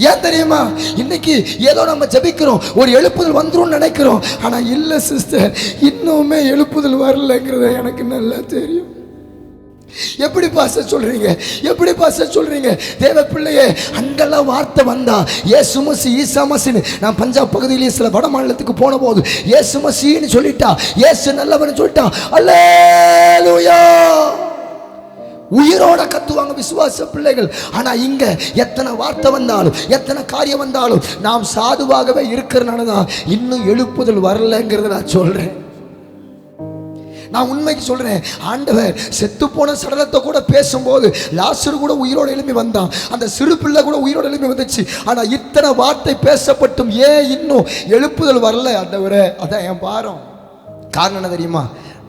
ஏன் தெரியுமா? இன்னைக்கு ஏதோ நம்ம ஜெபிக்கிறோம், ஒரு எழுப்புதல் வந்துரும் நினைக்கிறோம். ஆனா இல்ல சிஸ்டர், இன்னுமே எழுப்புதல் வரலங்கிறது எனக்கு நல்லா தெரியும். எப்படி பாச சொல்றீங்க? எப்படி பாச சொல்றீங்க? தேவ பிள்ளையே, அங்கெல்லாம் வார்த்தை வந்தா இயேசு மசி ஈசா மசின்னு, நான் பஞ்சாப் பகுதியிலேயே சில வட மாநிலத்துக்கு போன போது இயேசு மசின்னு சொல்லிட்டா, இயேசு நல்லவன்னு சொல்லிட்டா, அல்லேலூயா உயிரோட கத்துவாங்க விசுவாச பிள்ளைகள். ஆனா இங்க எத்தனை வார்த்தை வந்தாலும் எத்தனை காரியம் வந்தாலும் நாம் சாதுவாகவே இருக்கிறனால தான் இன்னும் எழுப்புதல் வரலங்கிறத நான் சொல்றேன். நான் உண்மைக்கு சொல்றேன். ஆண்டவர் செத்து போன சடலத்தை கூட பேசும்போது லாசரு கூட உயிரோட எழுப்பி வந்தான், அந்த சிறு பிள்ளை கூட உயிரோட எழுப்பி வந்துச்சு. ஆனா இத்தனை வார்த்தை பேசப்பட்டும் ஏன் இன்னும் எழுப்புதல் வரல ஆண்டவரே? அதான் என் பாரம். காரணம் என்ன தெரியுமா?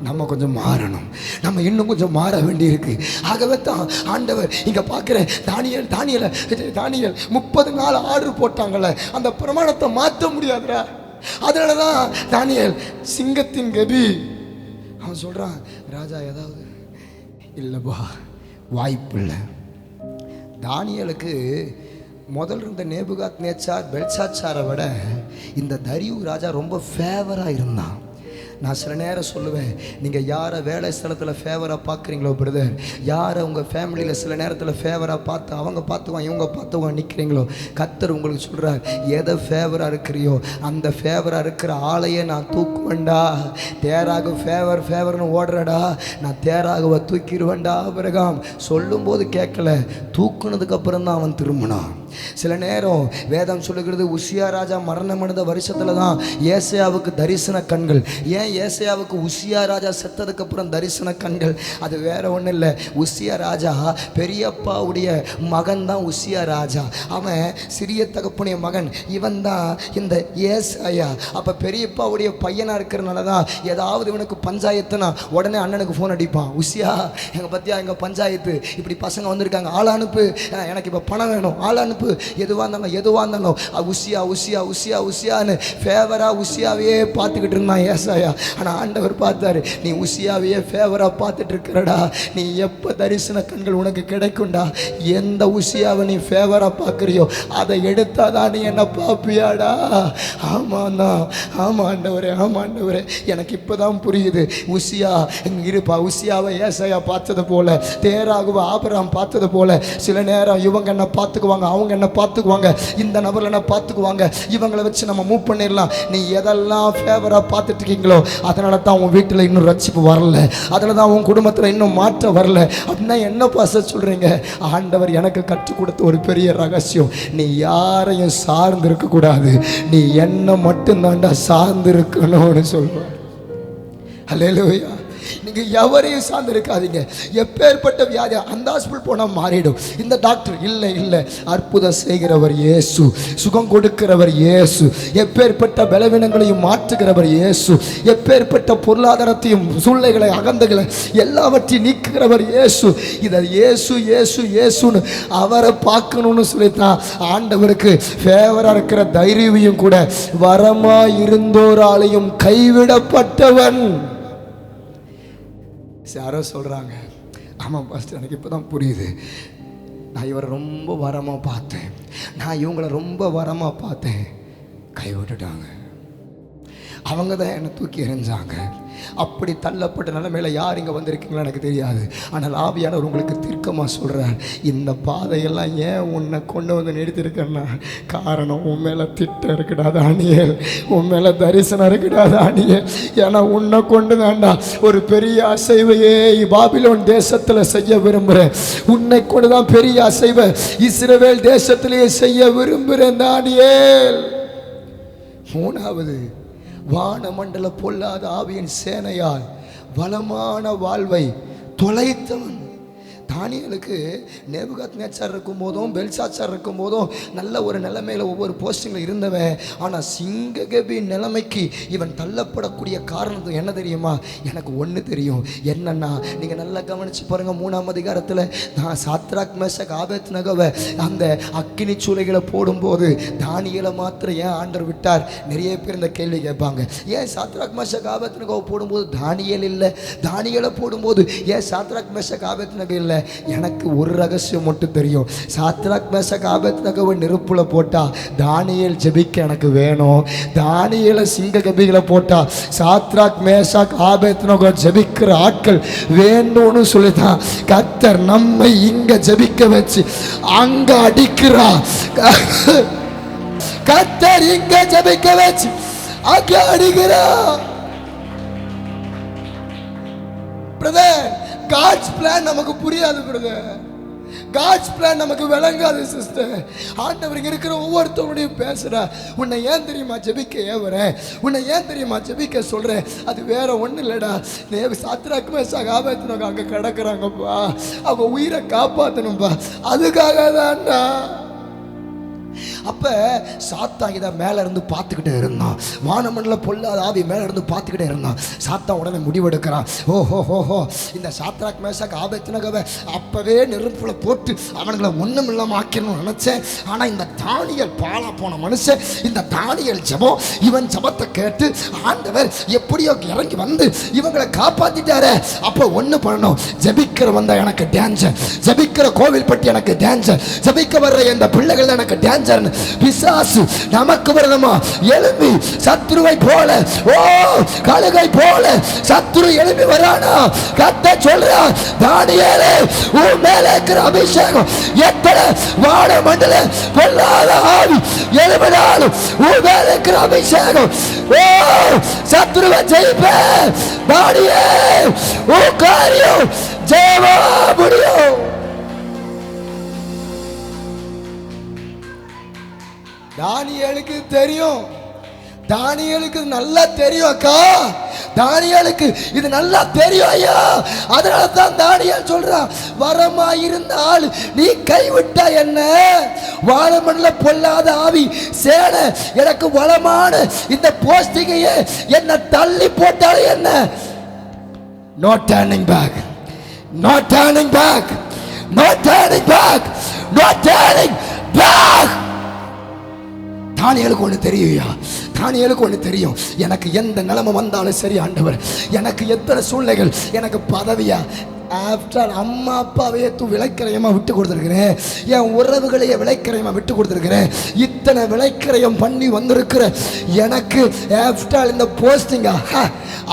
நம்ம கொஞ்சம் மாறணும், நம்ம இன்னும் கொஞ்சம் மாற வேண்டி இருக்கு. ஆகவே தான் ஆண்டவர் இங்க பார்க்கிறேன், தானியேல் 30 நாள் ஆர்டர் போட்டாங்கல்ல, அந்த பிரமாணத்தை மாற்ற முடியாதுடா. அதனாலதான் தானியேல் சிங்கத்தின் கபி அவன் சொல்றான், ராஜா ஏதாவது இல்லைப்பா, வாய்ப்பு இல்லை. தானியேலுக்கு முதல்ல இருந்த நேபுகாத் நேச்சார் பெல்சாச்சாரை விட இந்த தரியு ராஜா ரொம்ப ஃபேவராக இருந்தான். நான் சில நேரம் சொல்லுவேன், நீங்கள் யாரை வேலை ஸ்தலத்தில் ஃபேவராக பார்க்குறீங்களோ பிரதர், யாரை உங்கள் ஃபேமிலியில் சில நேரத்தில் ஃபேவராக பார்த்து அவங்க பார்த்துக்குவாங்க இவங்க பார்த்துக்குவாங்க நிற்கிறீங்களோ, கர்த்தர் உங்களுக்கு சொல்கிறார், எதை ஃபேவராக இருக்கிறியோ அந்த ஃபேவராக இருக்கிற ஆளையே நான் தூக்குவேண்டா. தேராக ஃபேவர்னு ஓடுறடா, நான் தேராகவை தூக்கிடுவேண்டா. ஆபிரகாம் சொல்லும்போது கேட்கல, தூக்குனதுக்கப்புறம் தான் அவன் திரும்பினான். சில நேரம் வேதம் சொல்லுகிறது, உசியா ராஜா மரணம் அடைந்த வருஷத்துல தான் ஏசாயாவுக்கு தரிசன கண்கள். ஏன் ஏசாயாவுக்கு உசியா ராஜா செத்ததுக்கு அப்புறம் தரிசன கண்கள்? அது வேற ஒன்றும் இல்லை. உசியா ராஜா பெரியப்பாவுடைய மகன் தான் உசியா ராஜா. அவன் சிறிய தகப்பனுடைய மகன், இவன் தான் இந்த ஏசாயா. அப்போ பெரியப்பாவுடைய பையனாக இருக்கிறனால தான் ஏதாவது இவனுக்கு பஞ்சாயத்துனா உடனே அண்ணனுக்கு ஃபோன் அடிப்பான், உசியா எங்கள் பத்தியா எங்கள் பஞ்சாயத்து இப்படி பசங்க வந்திருக்காங்க, ஆள் அனுப்பு, எனக்கு இப்போ பணம் வேணும், ஆள் அனுப்பு, எதுவாக இருந்தாலும் உசியா உசியா உசியா உசியான்னு ஃபேவரா உசியாவையே பார்த்துக்கிட்டு இருந்தான் ஏசாயா. ஆனால் ஆண்டவர் பார்த்தாரு, நீ உசியாவையே ஃபேவரா பார்த்துட்டு இருக்கிறடா, நீ எப்போ தரிசன கண்கள் உனக்கு கிடைக்கும்டா. எந்த உசியாவை நீ ஃபேவரா பார்க்குறியோ அதை எடுத்தாதான் நீ என்ன பார்ப்பியாடா. ஆமாண்ணா, ஆமா ஆண்டவரே, ஆமா ஆண்டவரே, எனக்கு இப்போதான் புரியுது. உசியா இருப்பா, உசியாவை ஏசாயா பார்த்தது போல, தேராகுவ ஆபிரகாம் பார்த்தது போல, சில நேரம் இவங்க என்ன பார்த்துக்குவாங்க, அவங்க என்ன பார்த்துக்குவாங்க, இந்த நபர்ல என்ன பார்த்துக்குவாங்க, இவங்களை வச்சு நம்ம மூவ் பண்ணிடலாம். நீ எதெல்லாம் ஃபேவரா பார்த்துட்டு இருக்கீங்களோ அதனால தான் உன் வீட்டில் இன்னும் ரட்சிப்பு வரல, அதனால தான் உன் குடும்பத்தில் இன்னும் மாற்றம் வரல. அப்படின்னா என்ன பாச சொல்றீங்க? ஆண்டவர் எனக்கு கற்றுக் கொடுத்த ஒரு பெரிய ரகசியம், நீ யாரையும் சார்ந்து இருக்க கூடாது, நீ என்ன மட்டும்தான்டா சார்ந்து இருக்கணும்னு சொல்லுவார். அல்லேலூயா. நீங்க எவரையும் சார்ந்து இருக்காதீங்க. எப்பேற்பட்ட வியாதி, அந்த ஹாஸ்பிட்டல் போனால் மாறிடும், இந்த டாக்டர் இல்லை இல்லை, அற்புதம் செய்கிறவர் இயேசு, சுகம் கொடுக்கிறவர் இயேசு, எப்பேற்பட்ட பலவீனங்களையும் மாற்றுகிறவர் இயேசு, எப்பேற்பட்ட பொருளாதாரத்தையும் சூழ்நிலைகளை அகந்தைகளை எல்லாவற்றையும் நீக்குகிறவர் இயேசு. இதை இயேசு இயேசு இயேசுன்னு அவரை பார்க்கணும்னு சொல்லித்தான் ஆண்டவருக்கு ஃபேவரா இருக்கிற தைரியவையும் கூட வரமா இருந்தோராலையும் கைவிடப்பட்டவன். யாரோ சொல்றாங்க, ஆமாம் பாஸ்டர், எனக்கு இப்போ தான் புரியுது. நான் இவரை ரொம்ப வரமாக பார்த்தேன், நான் இவங்களை ரொம்ப வரமாக பார்த்தேன், கை விட்டுட்டாங்க. அவங்க தான் என்னை தூக்கி எறிஞ்சாங்க. அப்படி தள்ளப்பட்ட நிலைமையில யார் இங்கே வந்திருக்கீங்களோ எனக்கு தெரியாது. ஆனால் ஆவியானவர் உங்களுக்கு தீர்க்கமாக சொல்கிறார், இந்த பாதையெல்லாம் ஏன் உன்னை கொண்டு வந்து நிறுத்திருக்கேன்னா, காரணம் உன் மேலே திட்டம் இருக்குடா தானியேல், உன் மேலே தரிசனம் இருக்குடா தானியேல். ஏன்னா உன்னை கொண்டு தாண்டா ஒரு பெரிய அசைவையே பாபிலோன் தேசத்தில் செய்ய விரும்புகிறேன். உன்னை கொண்டு தான் பெரிய அசைவை இஸ்ரவேல் தேசத்திலேயே செய்ய விரும்புகிறேன் தானியேல். மூணாவது, வானமண்டல பொல்லாத ஆவியின் சேனையால் வளமான வாழ்வை தொலைத்தவன். தானியேலுக்கு நேபுகாத்நேச்சார் இருக்கும் போதும் பெல்சாச்சார் இருக்கும் போதும் நல்ல ஒரு நிலைமையில் ஒவ்வொரு போஸ்டிங்கில் இருந்தவன். ஆனால் சிங்ககபி நிலைமைக்கு இவன் தள்ளப்படக்கூடிய காரணம் என்ன தெரியுமா? எனக்கு ஒன்று தெரியும். என்னன்னா, நீங்கள் நல்லா கவனித்து பாருங்கள். 3ஆம் அதிகாரத்தில் நான் சாத்ராக் மேஷக் ஆபேத்நேகோவை அந்த அக்கினி சூளைகளை போடும்போது தானியேலை மாத்திரம் ஏன் ஆண்டவர் விட்டார்? நிறைய பேர் இந்த கேள்வி கேட்பாங்க. ஏன் சாத்ராக் மேஷக் ஆபேத்நேகோவை போடும்போது தானியேல் இல்லை, தானியேலை போடும்போது ஏன் சாத்ராக் மேஷக் ஆபேத்நேகோ இல்லை? எனக்கு ஒரு ரகசியம் மட்டும் தெரியும். சாத்ராக் மேஷக் ஆபேத்நேகோவை நெருப்புல போட்டா தானியேல் ஜெபிக்க எனக்கு வேணும். தானியேலை சிங்க கபிகளை போட்டா சாத்ராக் மேஷக் ஆபேத்நேகோ ஜெபிக்கிற ஆட்கள் வேணும்னு சொல்லிதான் கர்த்தர் நம்மை இங்க ஜெபிக்க வச்சு அங்க அடிக்கிறா. கர்த்தர் இங்க ஜெபிக்க வச்சு அங்க அடிக்கிறா. பிரதர், God's plan நமக்கு புரியாது பிரதர். God's plan நமக்கு விளங்காது சிஸ்டர். ஆண்டவர் இருக்கிற ஒவ்வொருத்தவங்களையும் பேசுற. உன்னை ஏன் தெரியுமா ஜெபிக்க ஏவறேன், உன்னை ஏன் தெரியுமா ஜெபிக்க சொல்றேன்? அது வேற ஒன்றும் இல்லடா. சாத்ராக் மேஷக் ஆபேத்நேகோ அங்கே கிடக்குறாங்கப்பா, அவங்க உயிரை காப்பாற்றணும்பா, அதுக்காக தான்டா. அப்போ சாத்தான் இதை மேலே இருந்து பார்த்துக்கிட்டே இருந்தான். வானமண்டல பொல்லாத ஆவி மேலே இருந்து பார்த்துக்கிட்டே இருந்தான். சாத்தான் உடனே முடிவெடுக்கிறான். ஓஹோ, இந்த சாத்ராக் மேஷக் ஆபேத்நேகோவை அப்போவே நெருப்புல போட்டு அவனுங்களை ஒன்றும் இல்லாமல் ஆக்கணும்னு நினச்சேன். ஆனால் இந்த தானியேல் பாலா போன மனுஷன், இந்த தானியேல் ஜெபம், இவன் ஜெபத்தை கேட்டு ஆண்டவர் எப்படியோ இறங்கி வந்து இவங்களை காப்பாற்றிட்டாரு. அப்போ ஒன்று பண்ணணும், ஜெபிக்கிற வந்த எனக்கு டேஞ்சர், ஜெபிக்கிற கோவில் பட்டி எனக்கு டேஞ்சர், ஜெபிக்க வர்ற இந்த பிள்ளைகள் எனக்கு டேஞ்சர். பிசாசு நமக்கு விரோதமா எழும்பி சத்துருவை போல, ஓ கழுகை போல சத்துரு எழும்பி வரானா? கர்த்தர் சொல்றார், தானியேலே உன் மேல இருக்கிற அபிஷேகம் எத்தனை வானமண்டல பொல்லாத ஆவி எழும்பினாலும் உன் மேல இருக்கிற அபிஷேகம், ஓ சத்துருவை ஜெயிப்ப. தானியேல் உன் காரியம் ஜெயமா முடியும். தானியேலுக்கு தெரியும், தானியேலுக்கு நல்லா தெரியும் அக்கா, தானியேலுக்கு இது நல்லா தெரியும் ஐயா. அதனால தான் தானியேல் சொல்றான், வரமா இருந்தால் நீ கைவிட்ட என்ன? வானமண்டல பொல்லாத ஆவி சேனை எனக்கு வளமான இந்த போஸ்டிங்கையே என்ன தள்ளி போட்டாலும் என்ன? No turning back, no turning back, no turning back, no turning back. தானியேலுக்கு ஒன்று தெரியும்யா, தானியேலுக்கு ஒன்று தெரியும். எனக்கு எந்த நிலைமை வந்தாலும் சரி ஆண்டவர், எனக்கு எத்தனை சூழ்நிலைகள், எனக்கு பதவியா, ஆஃப்டர் அம்மா அப்பாவையே விலைக்கரையமா விட்டு கொடுத்துருக்கிறேன், என் உறவுகளையே விலைக்கரையமா விட்டு கொடுத்துருக்கிறேன், இத்தனை விலைக்கரையம் பண்ணி வந்திருக்கிற எனக்கு ஆஃப்டர் இந்த போஸ்டிங்கா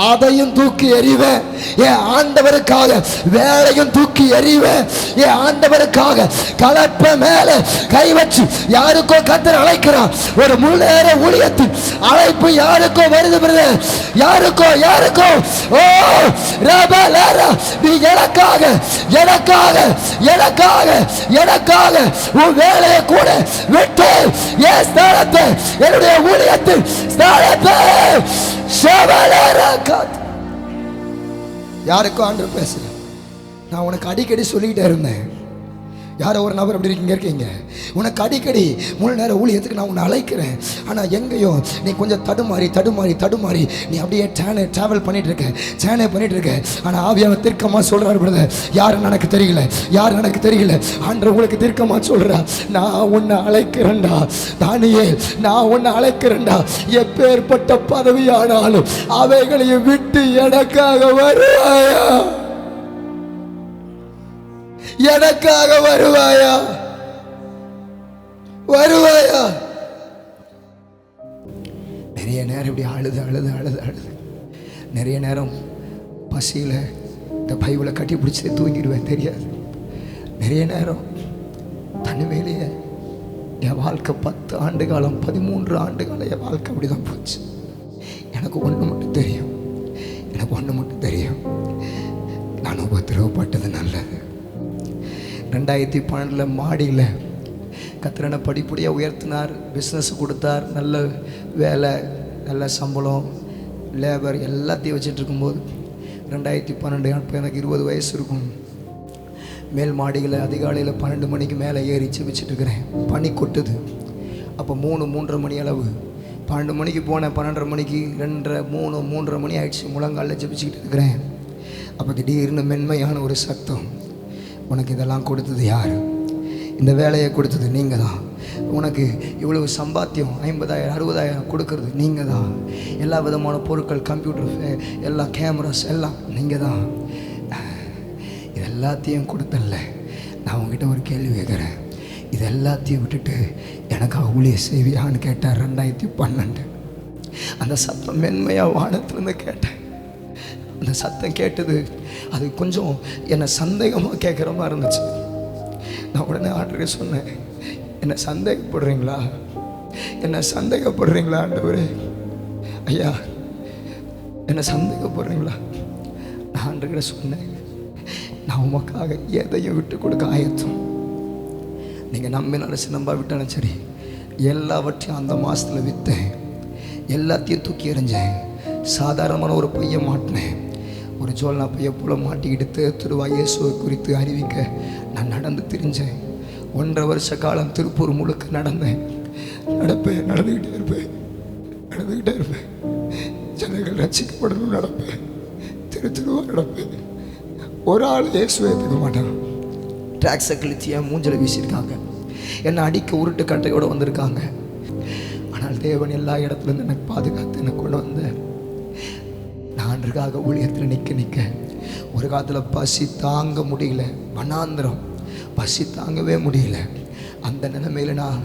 அதையும் தூக்கி எறிவேன். என் ஆண்டவருக்காக வேலையும் தூக்கி எறிவேன். என் ஆண்டவருக்காக கலப்ப மேல கை வச்சு யாருக்கோ கர்த்தர் அழைக்கிறான். ஒரு முழு நேர ஊழியத்தின் அழைப்பு யாருக்கோ வருது, யாருக்கோ யாருக்கோ. ஓ ரபலரா, நீ எனக்காக எனக்காக எனக்காக எனக்காக உன் வேலையை கூட விட்டு என் ஸ்தானத்தை, என்னுடைய ஊழியத்தின் ஸ்தானத்தை யாருக்கும் ஆண்டவர் பேசல. நான் உனக்கு அடிக்கடி சொல்லிக்கிட்டே இருந்தேன். யாரோ ஒரு நபர் அப்படி இருக்கீங்க, உனக்கு அடிக்கடி முழு நேர ஊழியத்துக்கு நான் உன்னை அழைக்கிறேன். ஆனால் எங்கேயோ நீ கொஞ்சம் தடுமாறி தடுமாறி தடுமாறி நீ அப்படியே ட்ராவல் பண்ணிட்டு இருக்க. ஆனால் ஆவியானவர் தீர்க்கமாக சொல்கிறார், பிரதர் யாருன்னு எனக்கு தெரியல, யார் எனக்கு தெரியல, ஆண்டவர் உங்களுக்கு தீர்க்கமாக சொல்கிறா, நான் உன்னை அழைக்கிறேன்டா தானியேல், நான் உன்னை அழைக்கிறேன்டா. எப்பேற்பட்ட பதவியானாலும் அவைகளையும் விட்டு எனக்காக வருவாயா? எனக்காக வருவாயா? வருவாயா? நிறைய நேரம் இப்படி அழுது அழுது அழுது அழுது நிறைய நேரம் பசியில் இந்த பைபிளை கட்டி பிடிச்சி தூங்கிடுவேன், தெரியாது. நிறைய நேரம் தனிமையிலேயே என் வாழ்க்கை 10 ஆண்டு காலம் 13 ஆண்டு காலம் என் வாழ்க்கை அப்படி தான் போச்சு. எனக்கு ஒன்று மட்டும் தெரியும், எனக்கு ஒன்று மட்டும் தெரியும், நான் உபத்திரவப்பட்டது நல்லது. 2012 மாடியில் கத்திரனை படிப்படியாக உயர்த்தினார், பிஸ்னஸ் கொடுத்தார், நல்ல வேலை, நல்ல சம்பளம், லேபர் எல்லாத்தையும் வச்சுட்டு இருக்கும்போது 2012 அப்போ எனக்கு 20 வயசு இருக்கும். மேல் மாடியில் அதிகாலையில் 12 மணிக்கு மேலே ஏறி செபிச்சுட்டு இருக்கிறேன். பனி கொட்டுது. அப்போ 3-3:30 மணி அளவு. 12 மணிக்கு போனேன், 12:30 மணிக்கு 2:30 3:30 மணி ஆயிடுச்சு. முழங்காலில் ஜெபிச்சுக்கிட்டு இருக்கிறேன். அப்போ திடீர்னு மென்மையான ஒரு சத்தம், உனக்கு இதெல்லாம் கொடுத்தது யார்? இந்த வேலையை கொடுத்தது நீங்கள் தான். உனக்கு இவ்வளவு சம்பாத்தியம் 50,000 60,000 கொடுக்கறது நீங்கள் தான். எல்லா விதமான பொருட்கள், கம்ப்யூட்டர், எல்லா கேமராஸ் எல்லாம் நீங்கள் தான். இது எல்லாத்தையும் கொடுத்தல்ல. நான் உங்ககிட்ட ஒரு கேள்வி கேட்குறேன், இது எல்லாத்தையும் விட்டுட்டு எனக்காக ஊழிய செய்வியான்னு கேட்டார். 2012 அந்த சத்தம் மென்மையாக வானத்துலேருந்து கேட்டேன். அந்த சத்தம் கேட்டது அது கொஞ்சம் என்னை சந்தேகமாக கேட்குற மாதிரி இருந்துச்சு. நான் உடனே ஆண்டவரே சொன்னேன், என்னை சந்தேகப்படுறீங்களா? என்னை சந்தேகப்படுறீங்களா ஆண்டவரே? ஐயா, என்னை சந்தேகப்படுறீங்களா? நான் ஆண்டவரே சொன்னேன், நான் உமக்காக எதையும் விட்டு கொடுக்க ஆயத்தம். நீங்கள் நம்பினாலும் நம்ப விட்டாலும் சரி, எல்லாவற்றையும் அந்த மாதத்தில் விற்றேன், எல்லாத்தையும் தூக்கி எறிஞ்சேன். சாதாரணமான ஒரு பையன் மாட்டினேன், ஒரு ஜோல்னா பையன் போல மாட்டிக்கிட்டு திருவாய் இயேசுவை குறித்து அறிவிக்க நான் நடந்து திரிஞ்சேன். 1.5 வருஷ காலம் திருப்பூர் முழுக்க நடந்தேன். நடந்துக்கிட்டே இருப்பேன். ஜனங்கள் ரசிக்கப்படணும் நடப்பேன், திருவா நடப்பேன். ஒரு ஆள் இயேசுவை ஏற்றுக்க மாட்டான். ட்ராக்ஸை கிழிச்சி என் மூஞ்சில் வீசியிருக்காங்க, என்னை அடிக்க உருட்டு கட்டையோடு வந்திருக்காங்க. ஆனால் தேவன் எல்லா இடத்துலேருந்து எனக்கு பாதுகாத்து என்னை கொண்டு வந்தேன். நான்காக ஊழியத்தில் நிற்க ஒரு காலத்தில் பசி தாங்க முடியல, வனாந்திரம், பசி தாங்கவே முடியல. அந்த நிலைமையில் நான்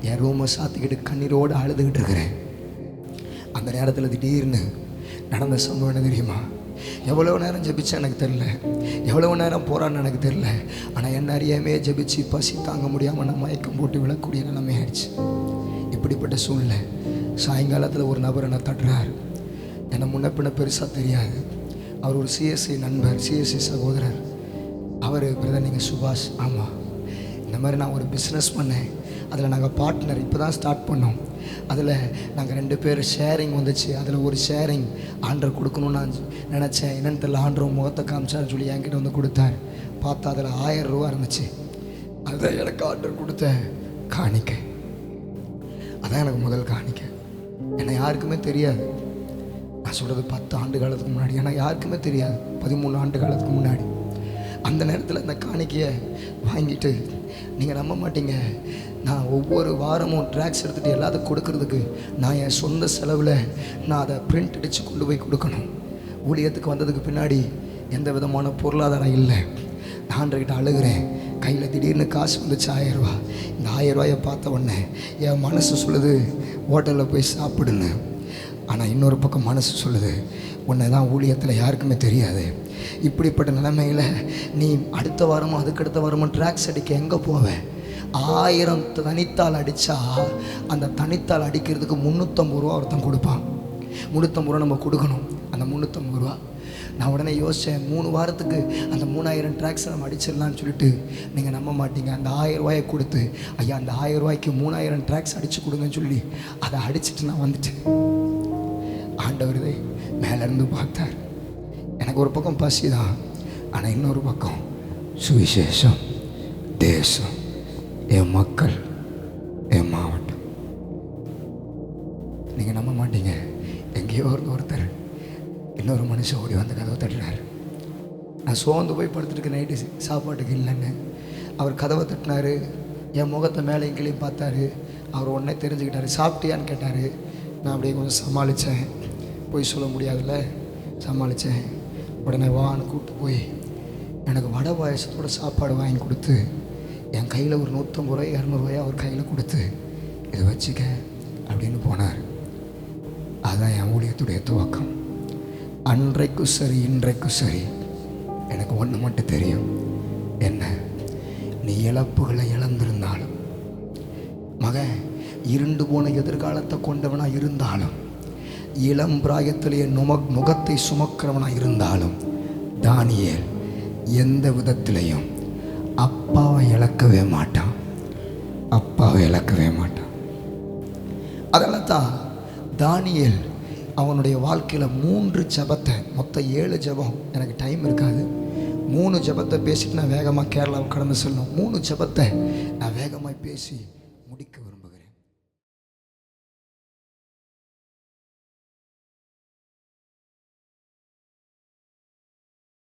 என் ரூமை சாத்திக்கிட்டு கண்ணீரோடு அழுதுகிட்டு இருக்கிறேன். அந்த நேரத்தில் திடீர்னு நடந்த சம்பவம் என்ன தெரியுமா? எவ்வளோ நேரம் ஜெபிச்சேன் எனக்கு தெரில, எவ்வளோ நேரம் போரான்னு எனக்கு தெரில. ஆனால் என்ன அறியாமே ஜெபிச்சு பசி தாங்க முடியாமல் நான் மயக்கம் போட்டு விழக்கூடிய நிலைமை ஆயிடுச்சு. இப்படிப்பட்ட சூழ்நிலை. சாயங்காலத்தில் ஒரு நபர் என்னை தட்டுறார். என்னை முன்ன பின்ன பெருசாக தெரியாது. அவர் ஒரு சிஎஸ்சி நண்பர், சிஎஸ்சி சகோதரர். அவர் பிரதர், நீங்கள் சுபாஷ்? ஆமாம். இந்த மாதிரி நான் ஒரு பிஸ்னஸ் பண்ணேன், அதில் நாங்கள் பார்ட்னர் இப்போ தான் ஸ்டார்ட் பண்ணோம். அதில் நாங்கள் 2 பேர் ஷேரிங் வந்துச்சு. அதில் ஒரு ஷேரிங் ஆண்டர் கொடுக்கணும்னு நான் நினச்சேன். என்னென்னு தெரியல, ஆண்டர் முகத்தை காமிச்சான்னு சொல்லி என்கிட்ட வந்து கொடுத்தார். பார்த்தா அதில் 1000 ரூபா இருந்துச்சு. அதுதான் எனக்கு ஆண்டர் கொடுத்த காணிக்க. அதான் எனக்கு முதல் காணிக்க. என்னை யாருக்குமே தெரியாது. நான் சொல்கிறது 10 ஆண்டு காலத்துக்கு முன்னாடி. ஏன்னா யாருக்குமே தெரியாது. 13 ஆண்டு காலத்துக்கு முன்னாடி. அந்த நேரத்தில் அந்த காணிக்கையை வாங்கிட்டு நீங்கள் நம்ப மாட்டீங்க, நான் ஒவ்வொரு வாரமும் ட்ராக்ஸ் எடுத்துகிட்டு எல்லாத்துக்கும் கொடுக்கறதுக்கு நான் என் சொந்த செலவில் நான் அதை பிரிண்ட் அடித்து கொண்டு போய் கொடுக்கணும். ஊழியத்துக்கு வந்ததுக்கு பின்னாடி எந்த விதமான பொருளாதாரம் இல்லை. நான் ஆண்டவர்கிட்ட அழுகிறேன். கையில் திடீர்னு காசு வந்துச்சு 1000 ரூபா. இந்த 1000 ரூபாயை பார்த்த உடனே என் மனசு சொல்லுது ஹோட்டலில் போய் சாப்பிடுன்னு. ஆனால் இன்னொரு பக்கம் மனசு சொல்லுது, உன்னை தான் ஊழியத்தில் யாருக்குமே தெரியாது. இப்படிப்பட்ட நிலைமையில் நீ அடுத்த வாரமும் அதுக்கடுத்த வாரமும் ட்ராக்ஸ் அடிக்க எங்கே போவேன்? 1000 தனித்தாள் அடித்தா அந்த தனித்தாள் அடிக்கிறதுக்கு 350 ரூபா ஒருத்தன் கொடுப்பான். 350 ரூபா நம்ம கொடுக்கணும். அந்த 350 ரூபா நான் உடனே யோசித்தேன், 3 வாரத்துக்கு அந்த 3000 ட்ராக்ஸை நம்ம அடிச்சிடலான்னு சொல்லிட்டு, நீங்கள் நம்ப மாட்டீங்க, அந்த 1000 ரூபாயை கொடுத்து, ஐயா அந்த 1000 ரூபாய்க்கு 3000 ட்ராக்ஸ் அடித்து கொடுங்கன்னு சொல்லி அதை அடிச்சுட்டு நான் வந்துட்டேன். ஆண்டவர் மேலேருந்து பார்த்தார். எனக்கு ஒரு பக்கம் பசி தான், ஆனால் இன்னொரு பக்கம் சுவிசேஷம், தேசம், என் மக்கள், என் மாவட்டம். நீங்கள் நம்ப மாட்டீங்க, எங்கேயோ ஒருத்தர் இன்னொரு மனுஷன் ஓடி வந்து கதவை தட்டினார். நான் சோர்ந்து போய் படுத்துட்டு நைட்டு சாப்பாட்டுக்கு இல்லைன்னு அவர் கதவை தட்டினார். என் முகத்தை மேலே கீழே பார்த்தாரு. அவர் உடனே தெரிஞ்சுக்கிட்டாரு. சாப்பிட்டியான்னு கேட்டார். நான் அப்படியே கொஞ்சம் சமாளித்தேன். போய் சொல்ல முடியாதுல்ல, சமாளித்தேன். உடனே வான்னு கூப்பிட்டு போய் எனக்கு வடை பாயசத்தோட சாப்பாடு வாங்கி கொடுத்து என் கையில் ஒரு 150 ரூபாய் 200 ரூபாய் அவர் கையில் கொடுத்து இதை வச்சுக்க அப்படின்னு போனார். அதுதான் என் ஊழியத்துடைய துவக்கம். அன்றைக்கும் சரி இன்றைக்கும் சரி எனக்கு ஒன்று மட்டும் தெரியும், என்ன, நீ இழப்புகளை இழந்திருந்தாலும், மகன் இருண்டு போன எதிர்காலத்தை கொண்டவனாக இருந்தாலும், இளம் பிராயத்திலேயே நுகத்தை சுமக்கிறவனாக இருந்தாலும், தானியேல் எந்த விதத்திலையும் அப்பாவை இழக்கவே மாட்டான். அப்பாவை இழக்கவே மாட்டான். அதனால தான் தானியேல் அவனுடைய வாழ்க்கையில் 3 ஜெபத்தை, மொத்தம் 7 ஜெபம், எனக்கு டைம் இருக்காது, 3 ஜெபத்தை பேசிட்டு நான் வேகமாக கேரளாவுக்கு கடந்து செல்லணும். 3 ஜெபத்தை நான் வேகமாக பேசி முடிக்க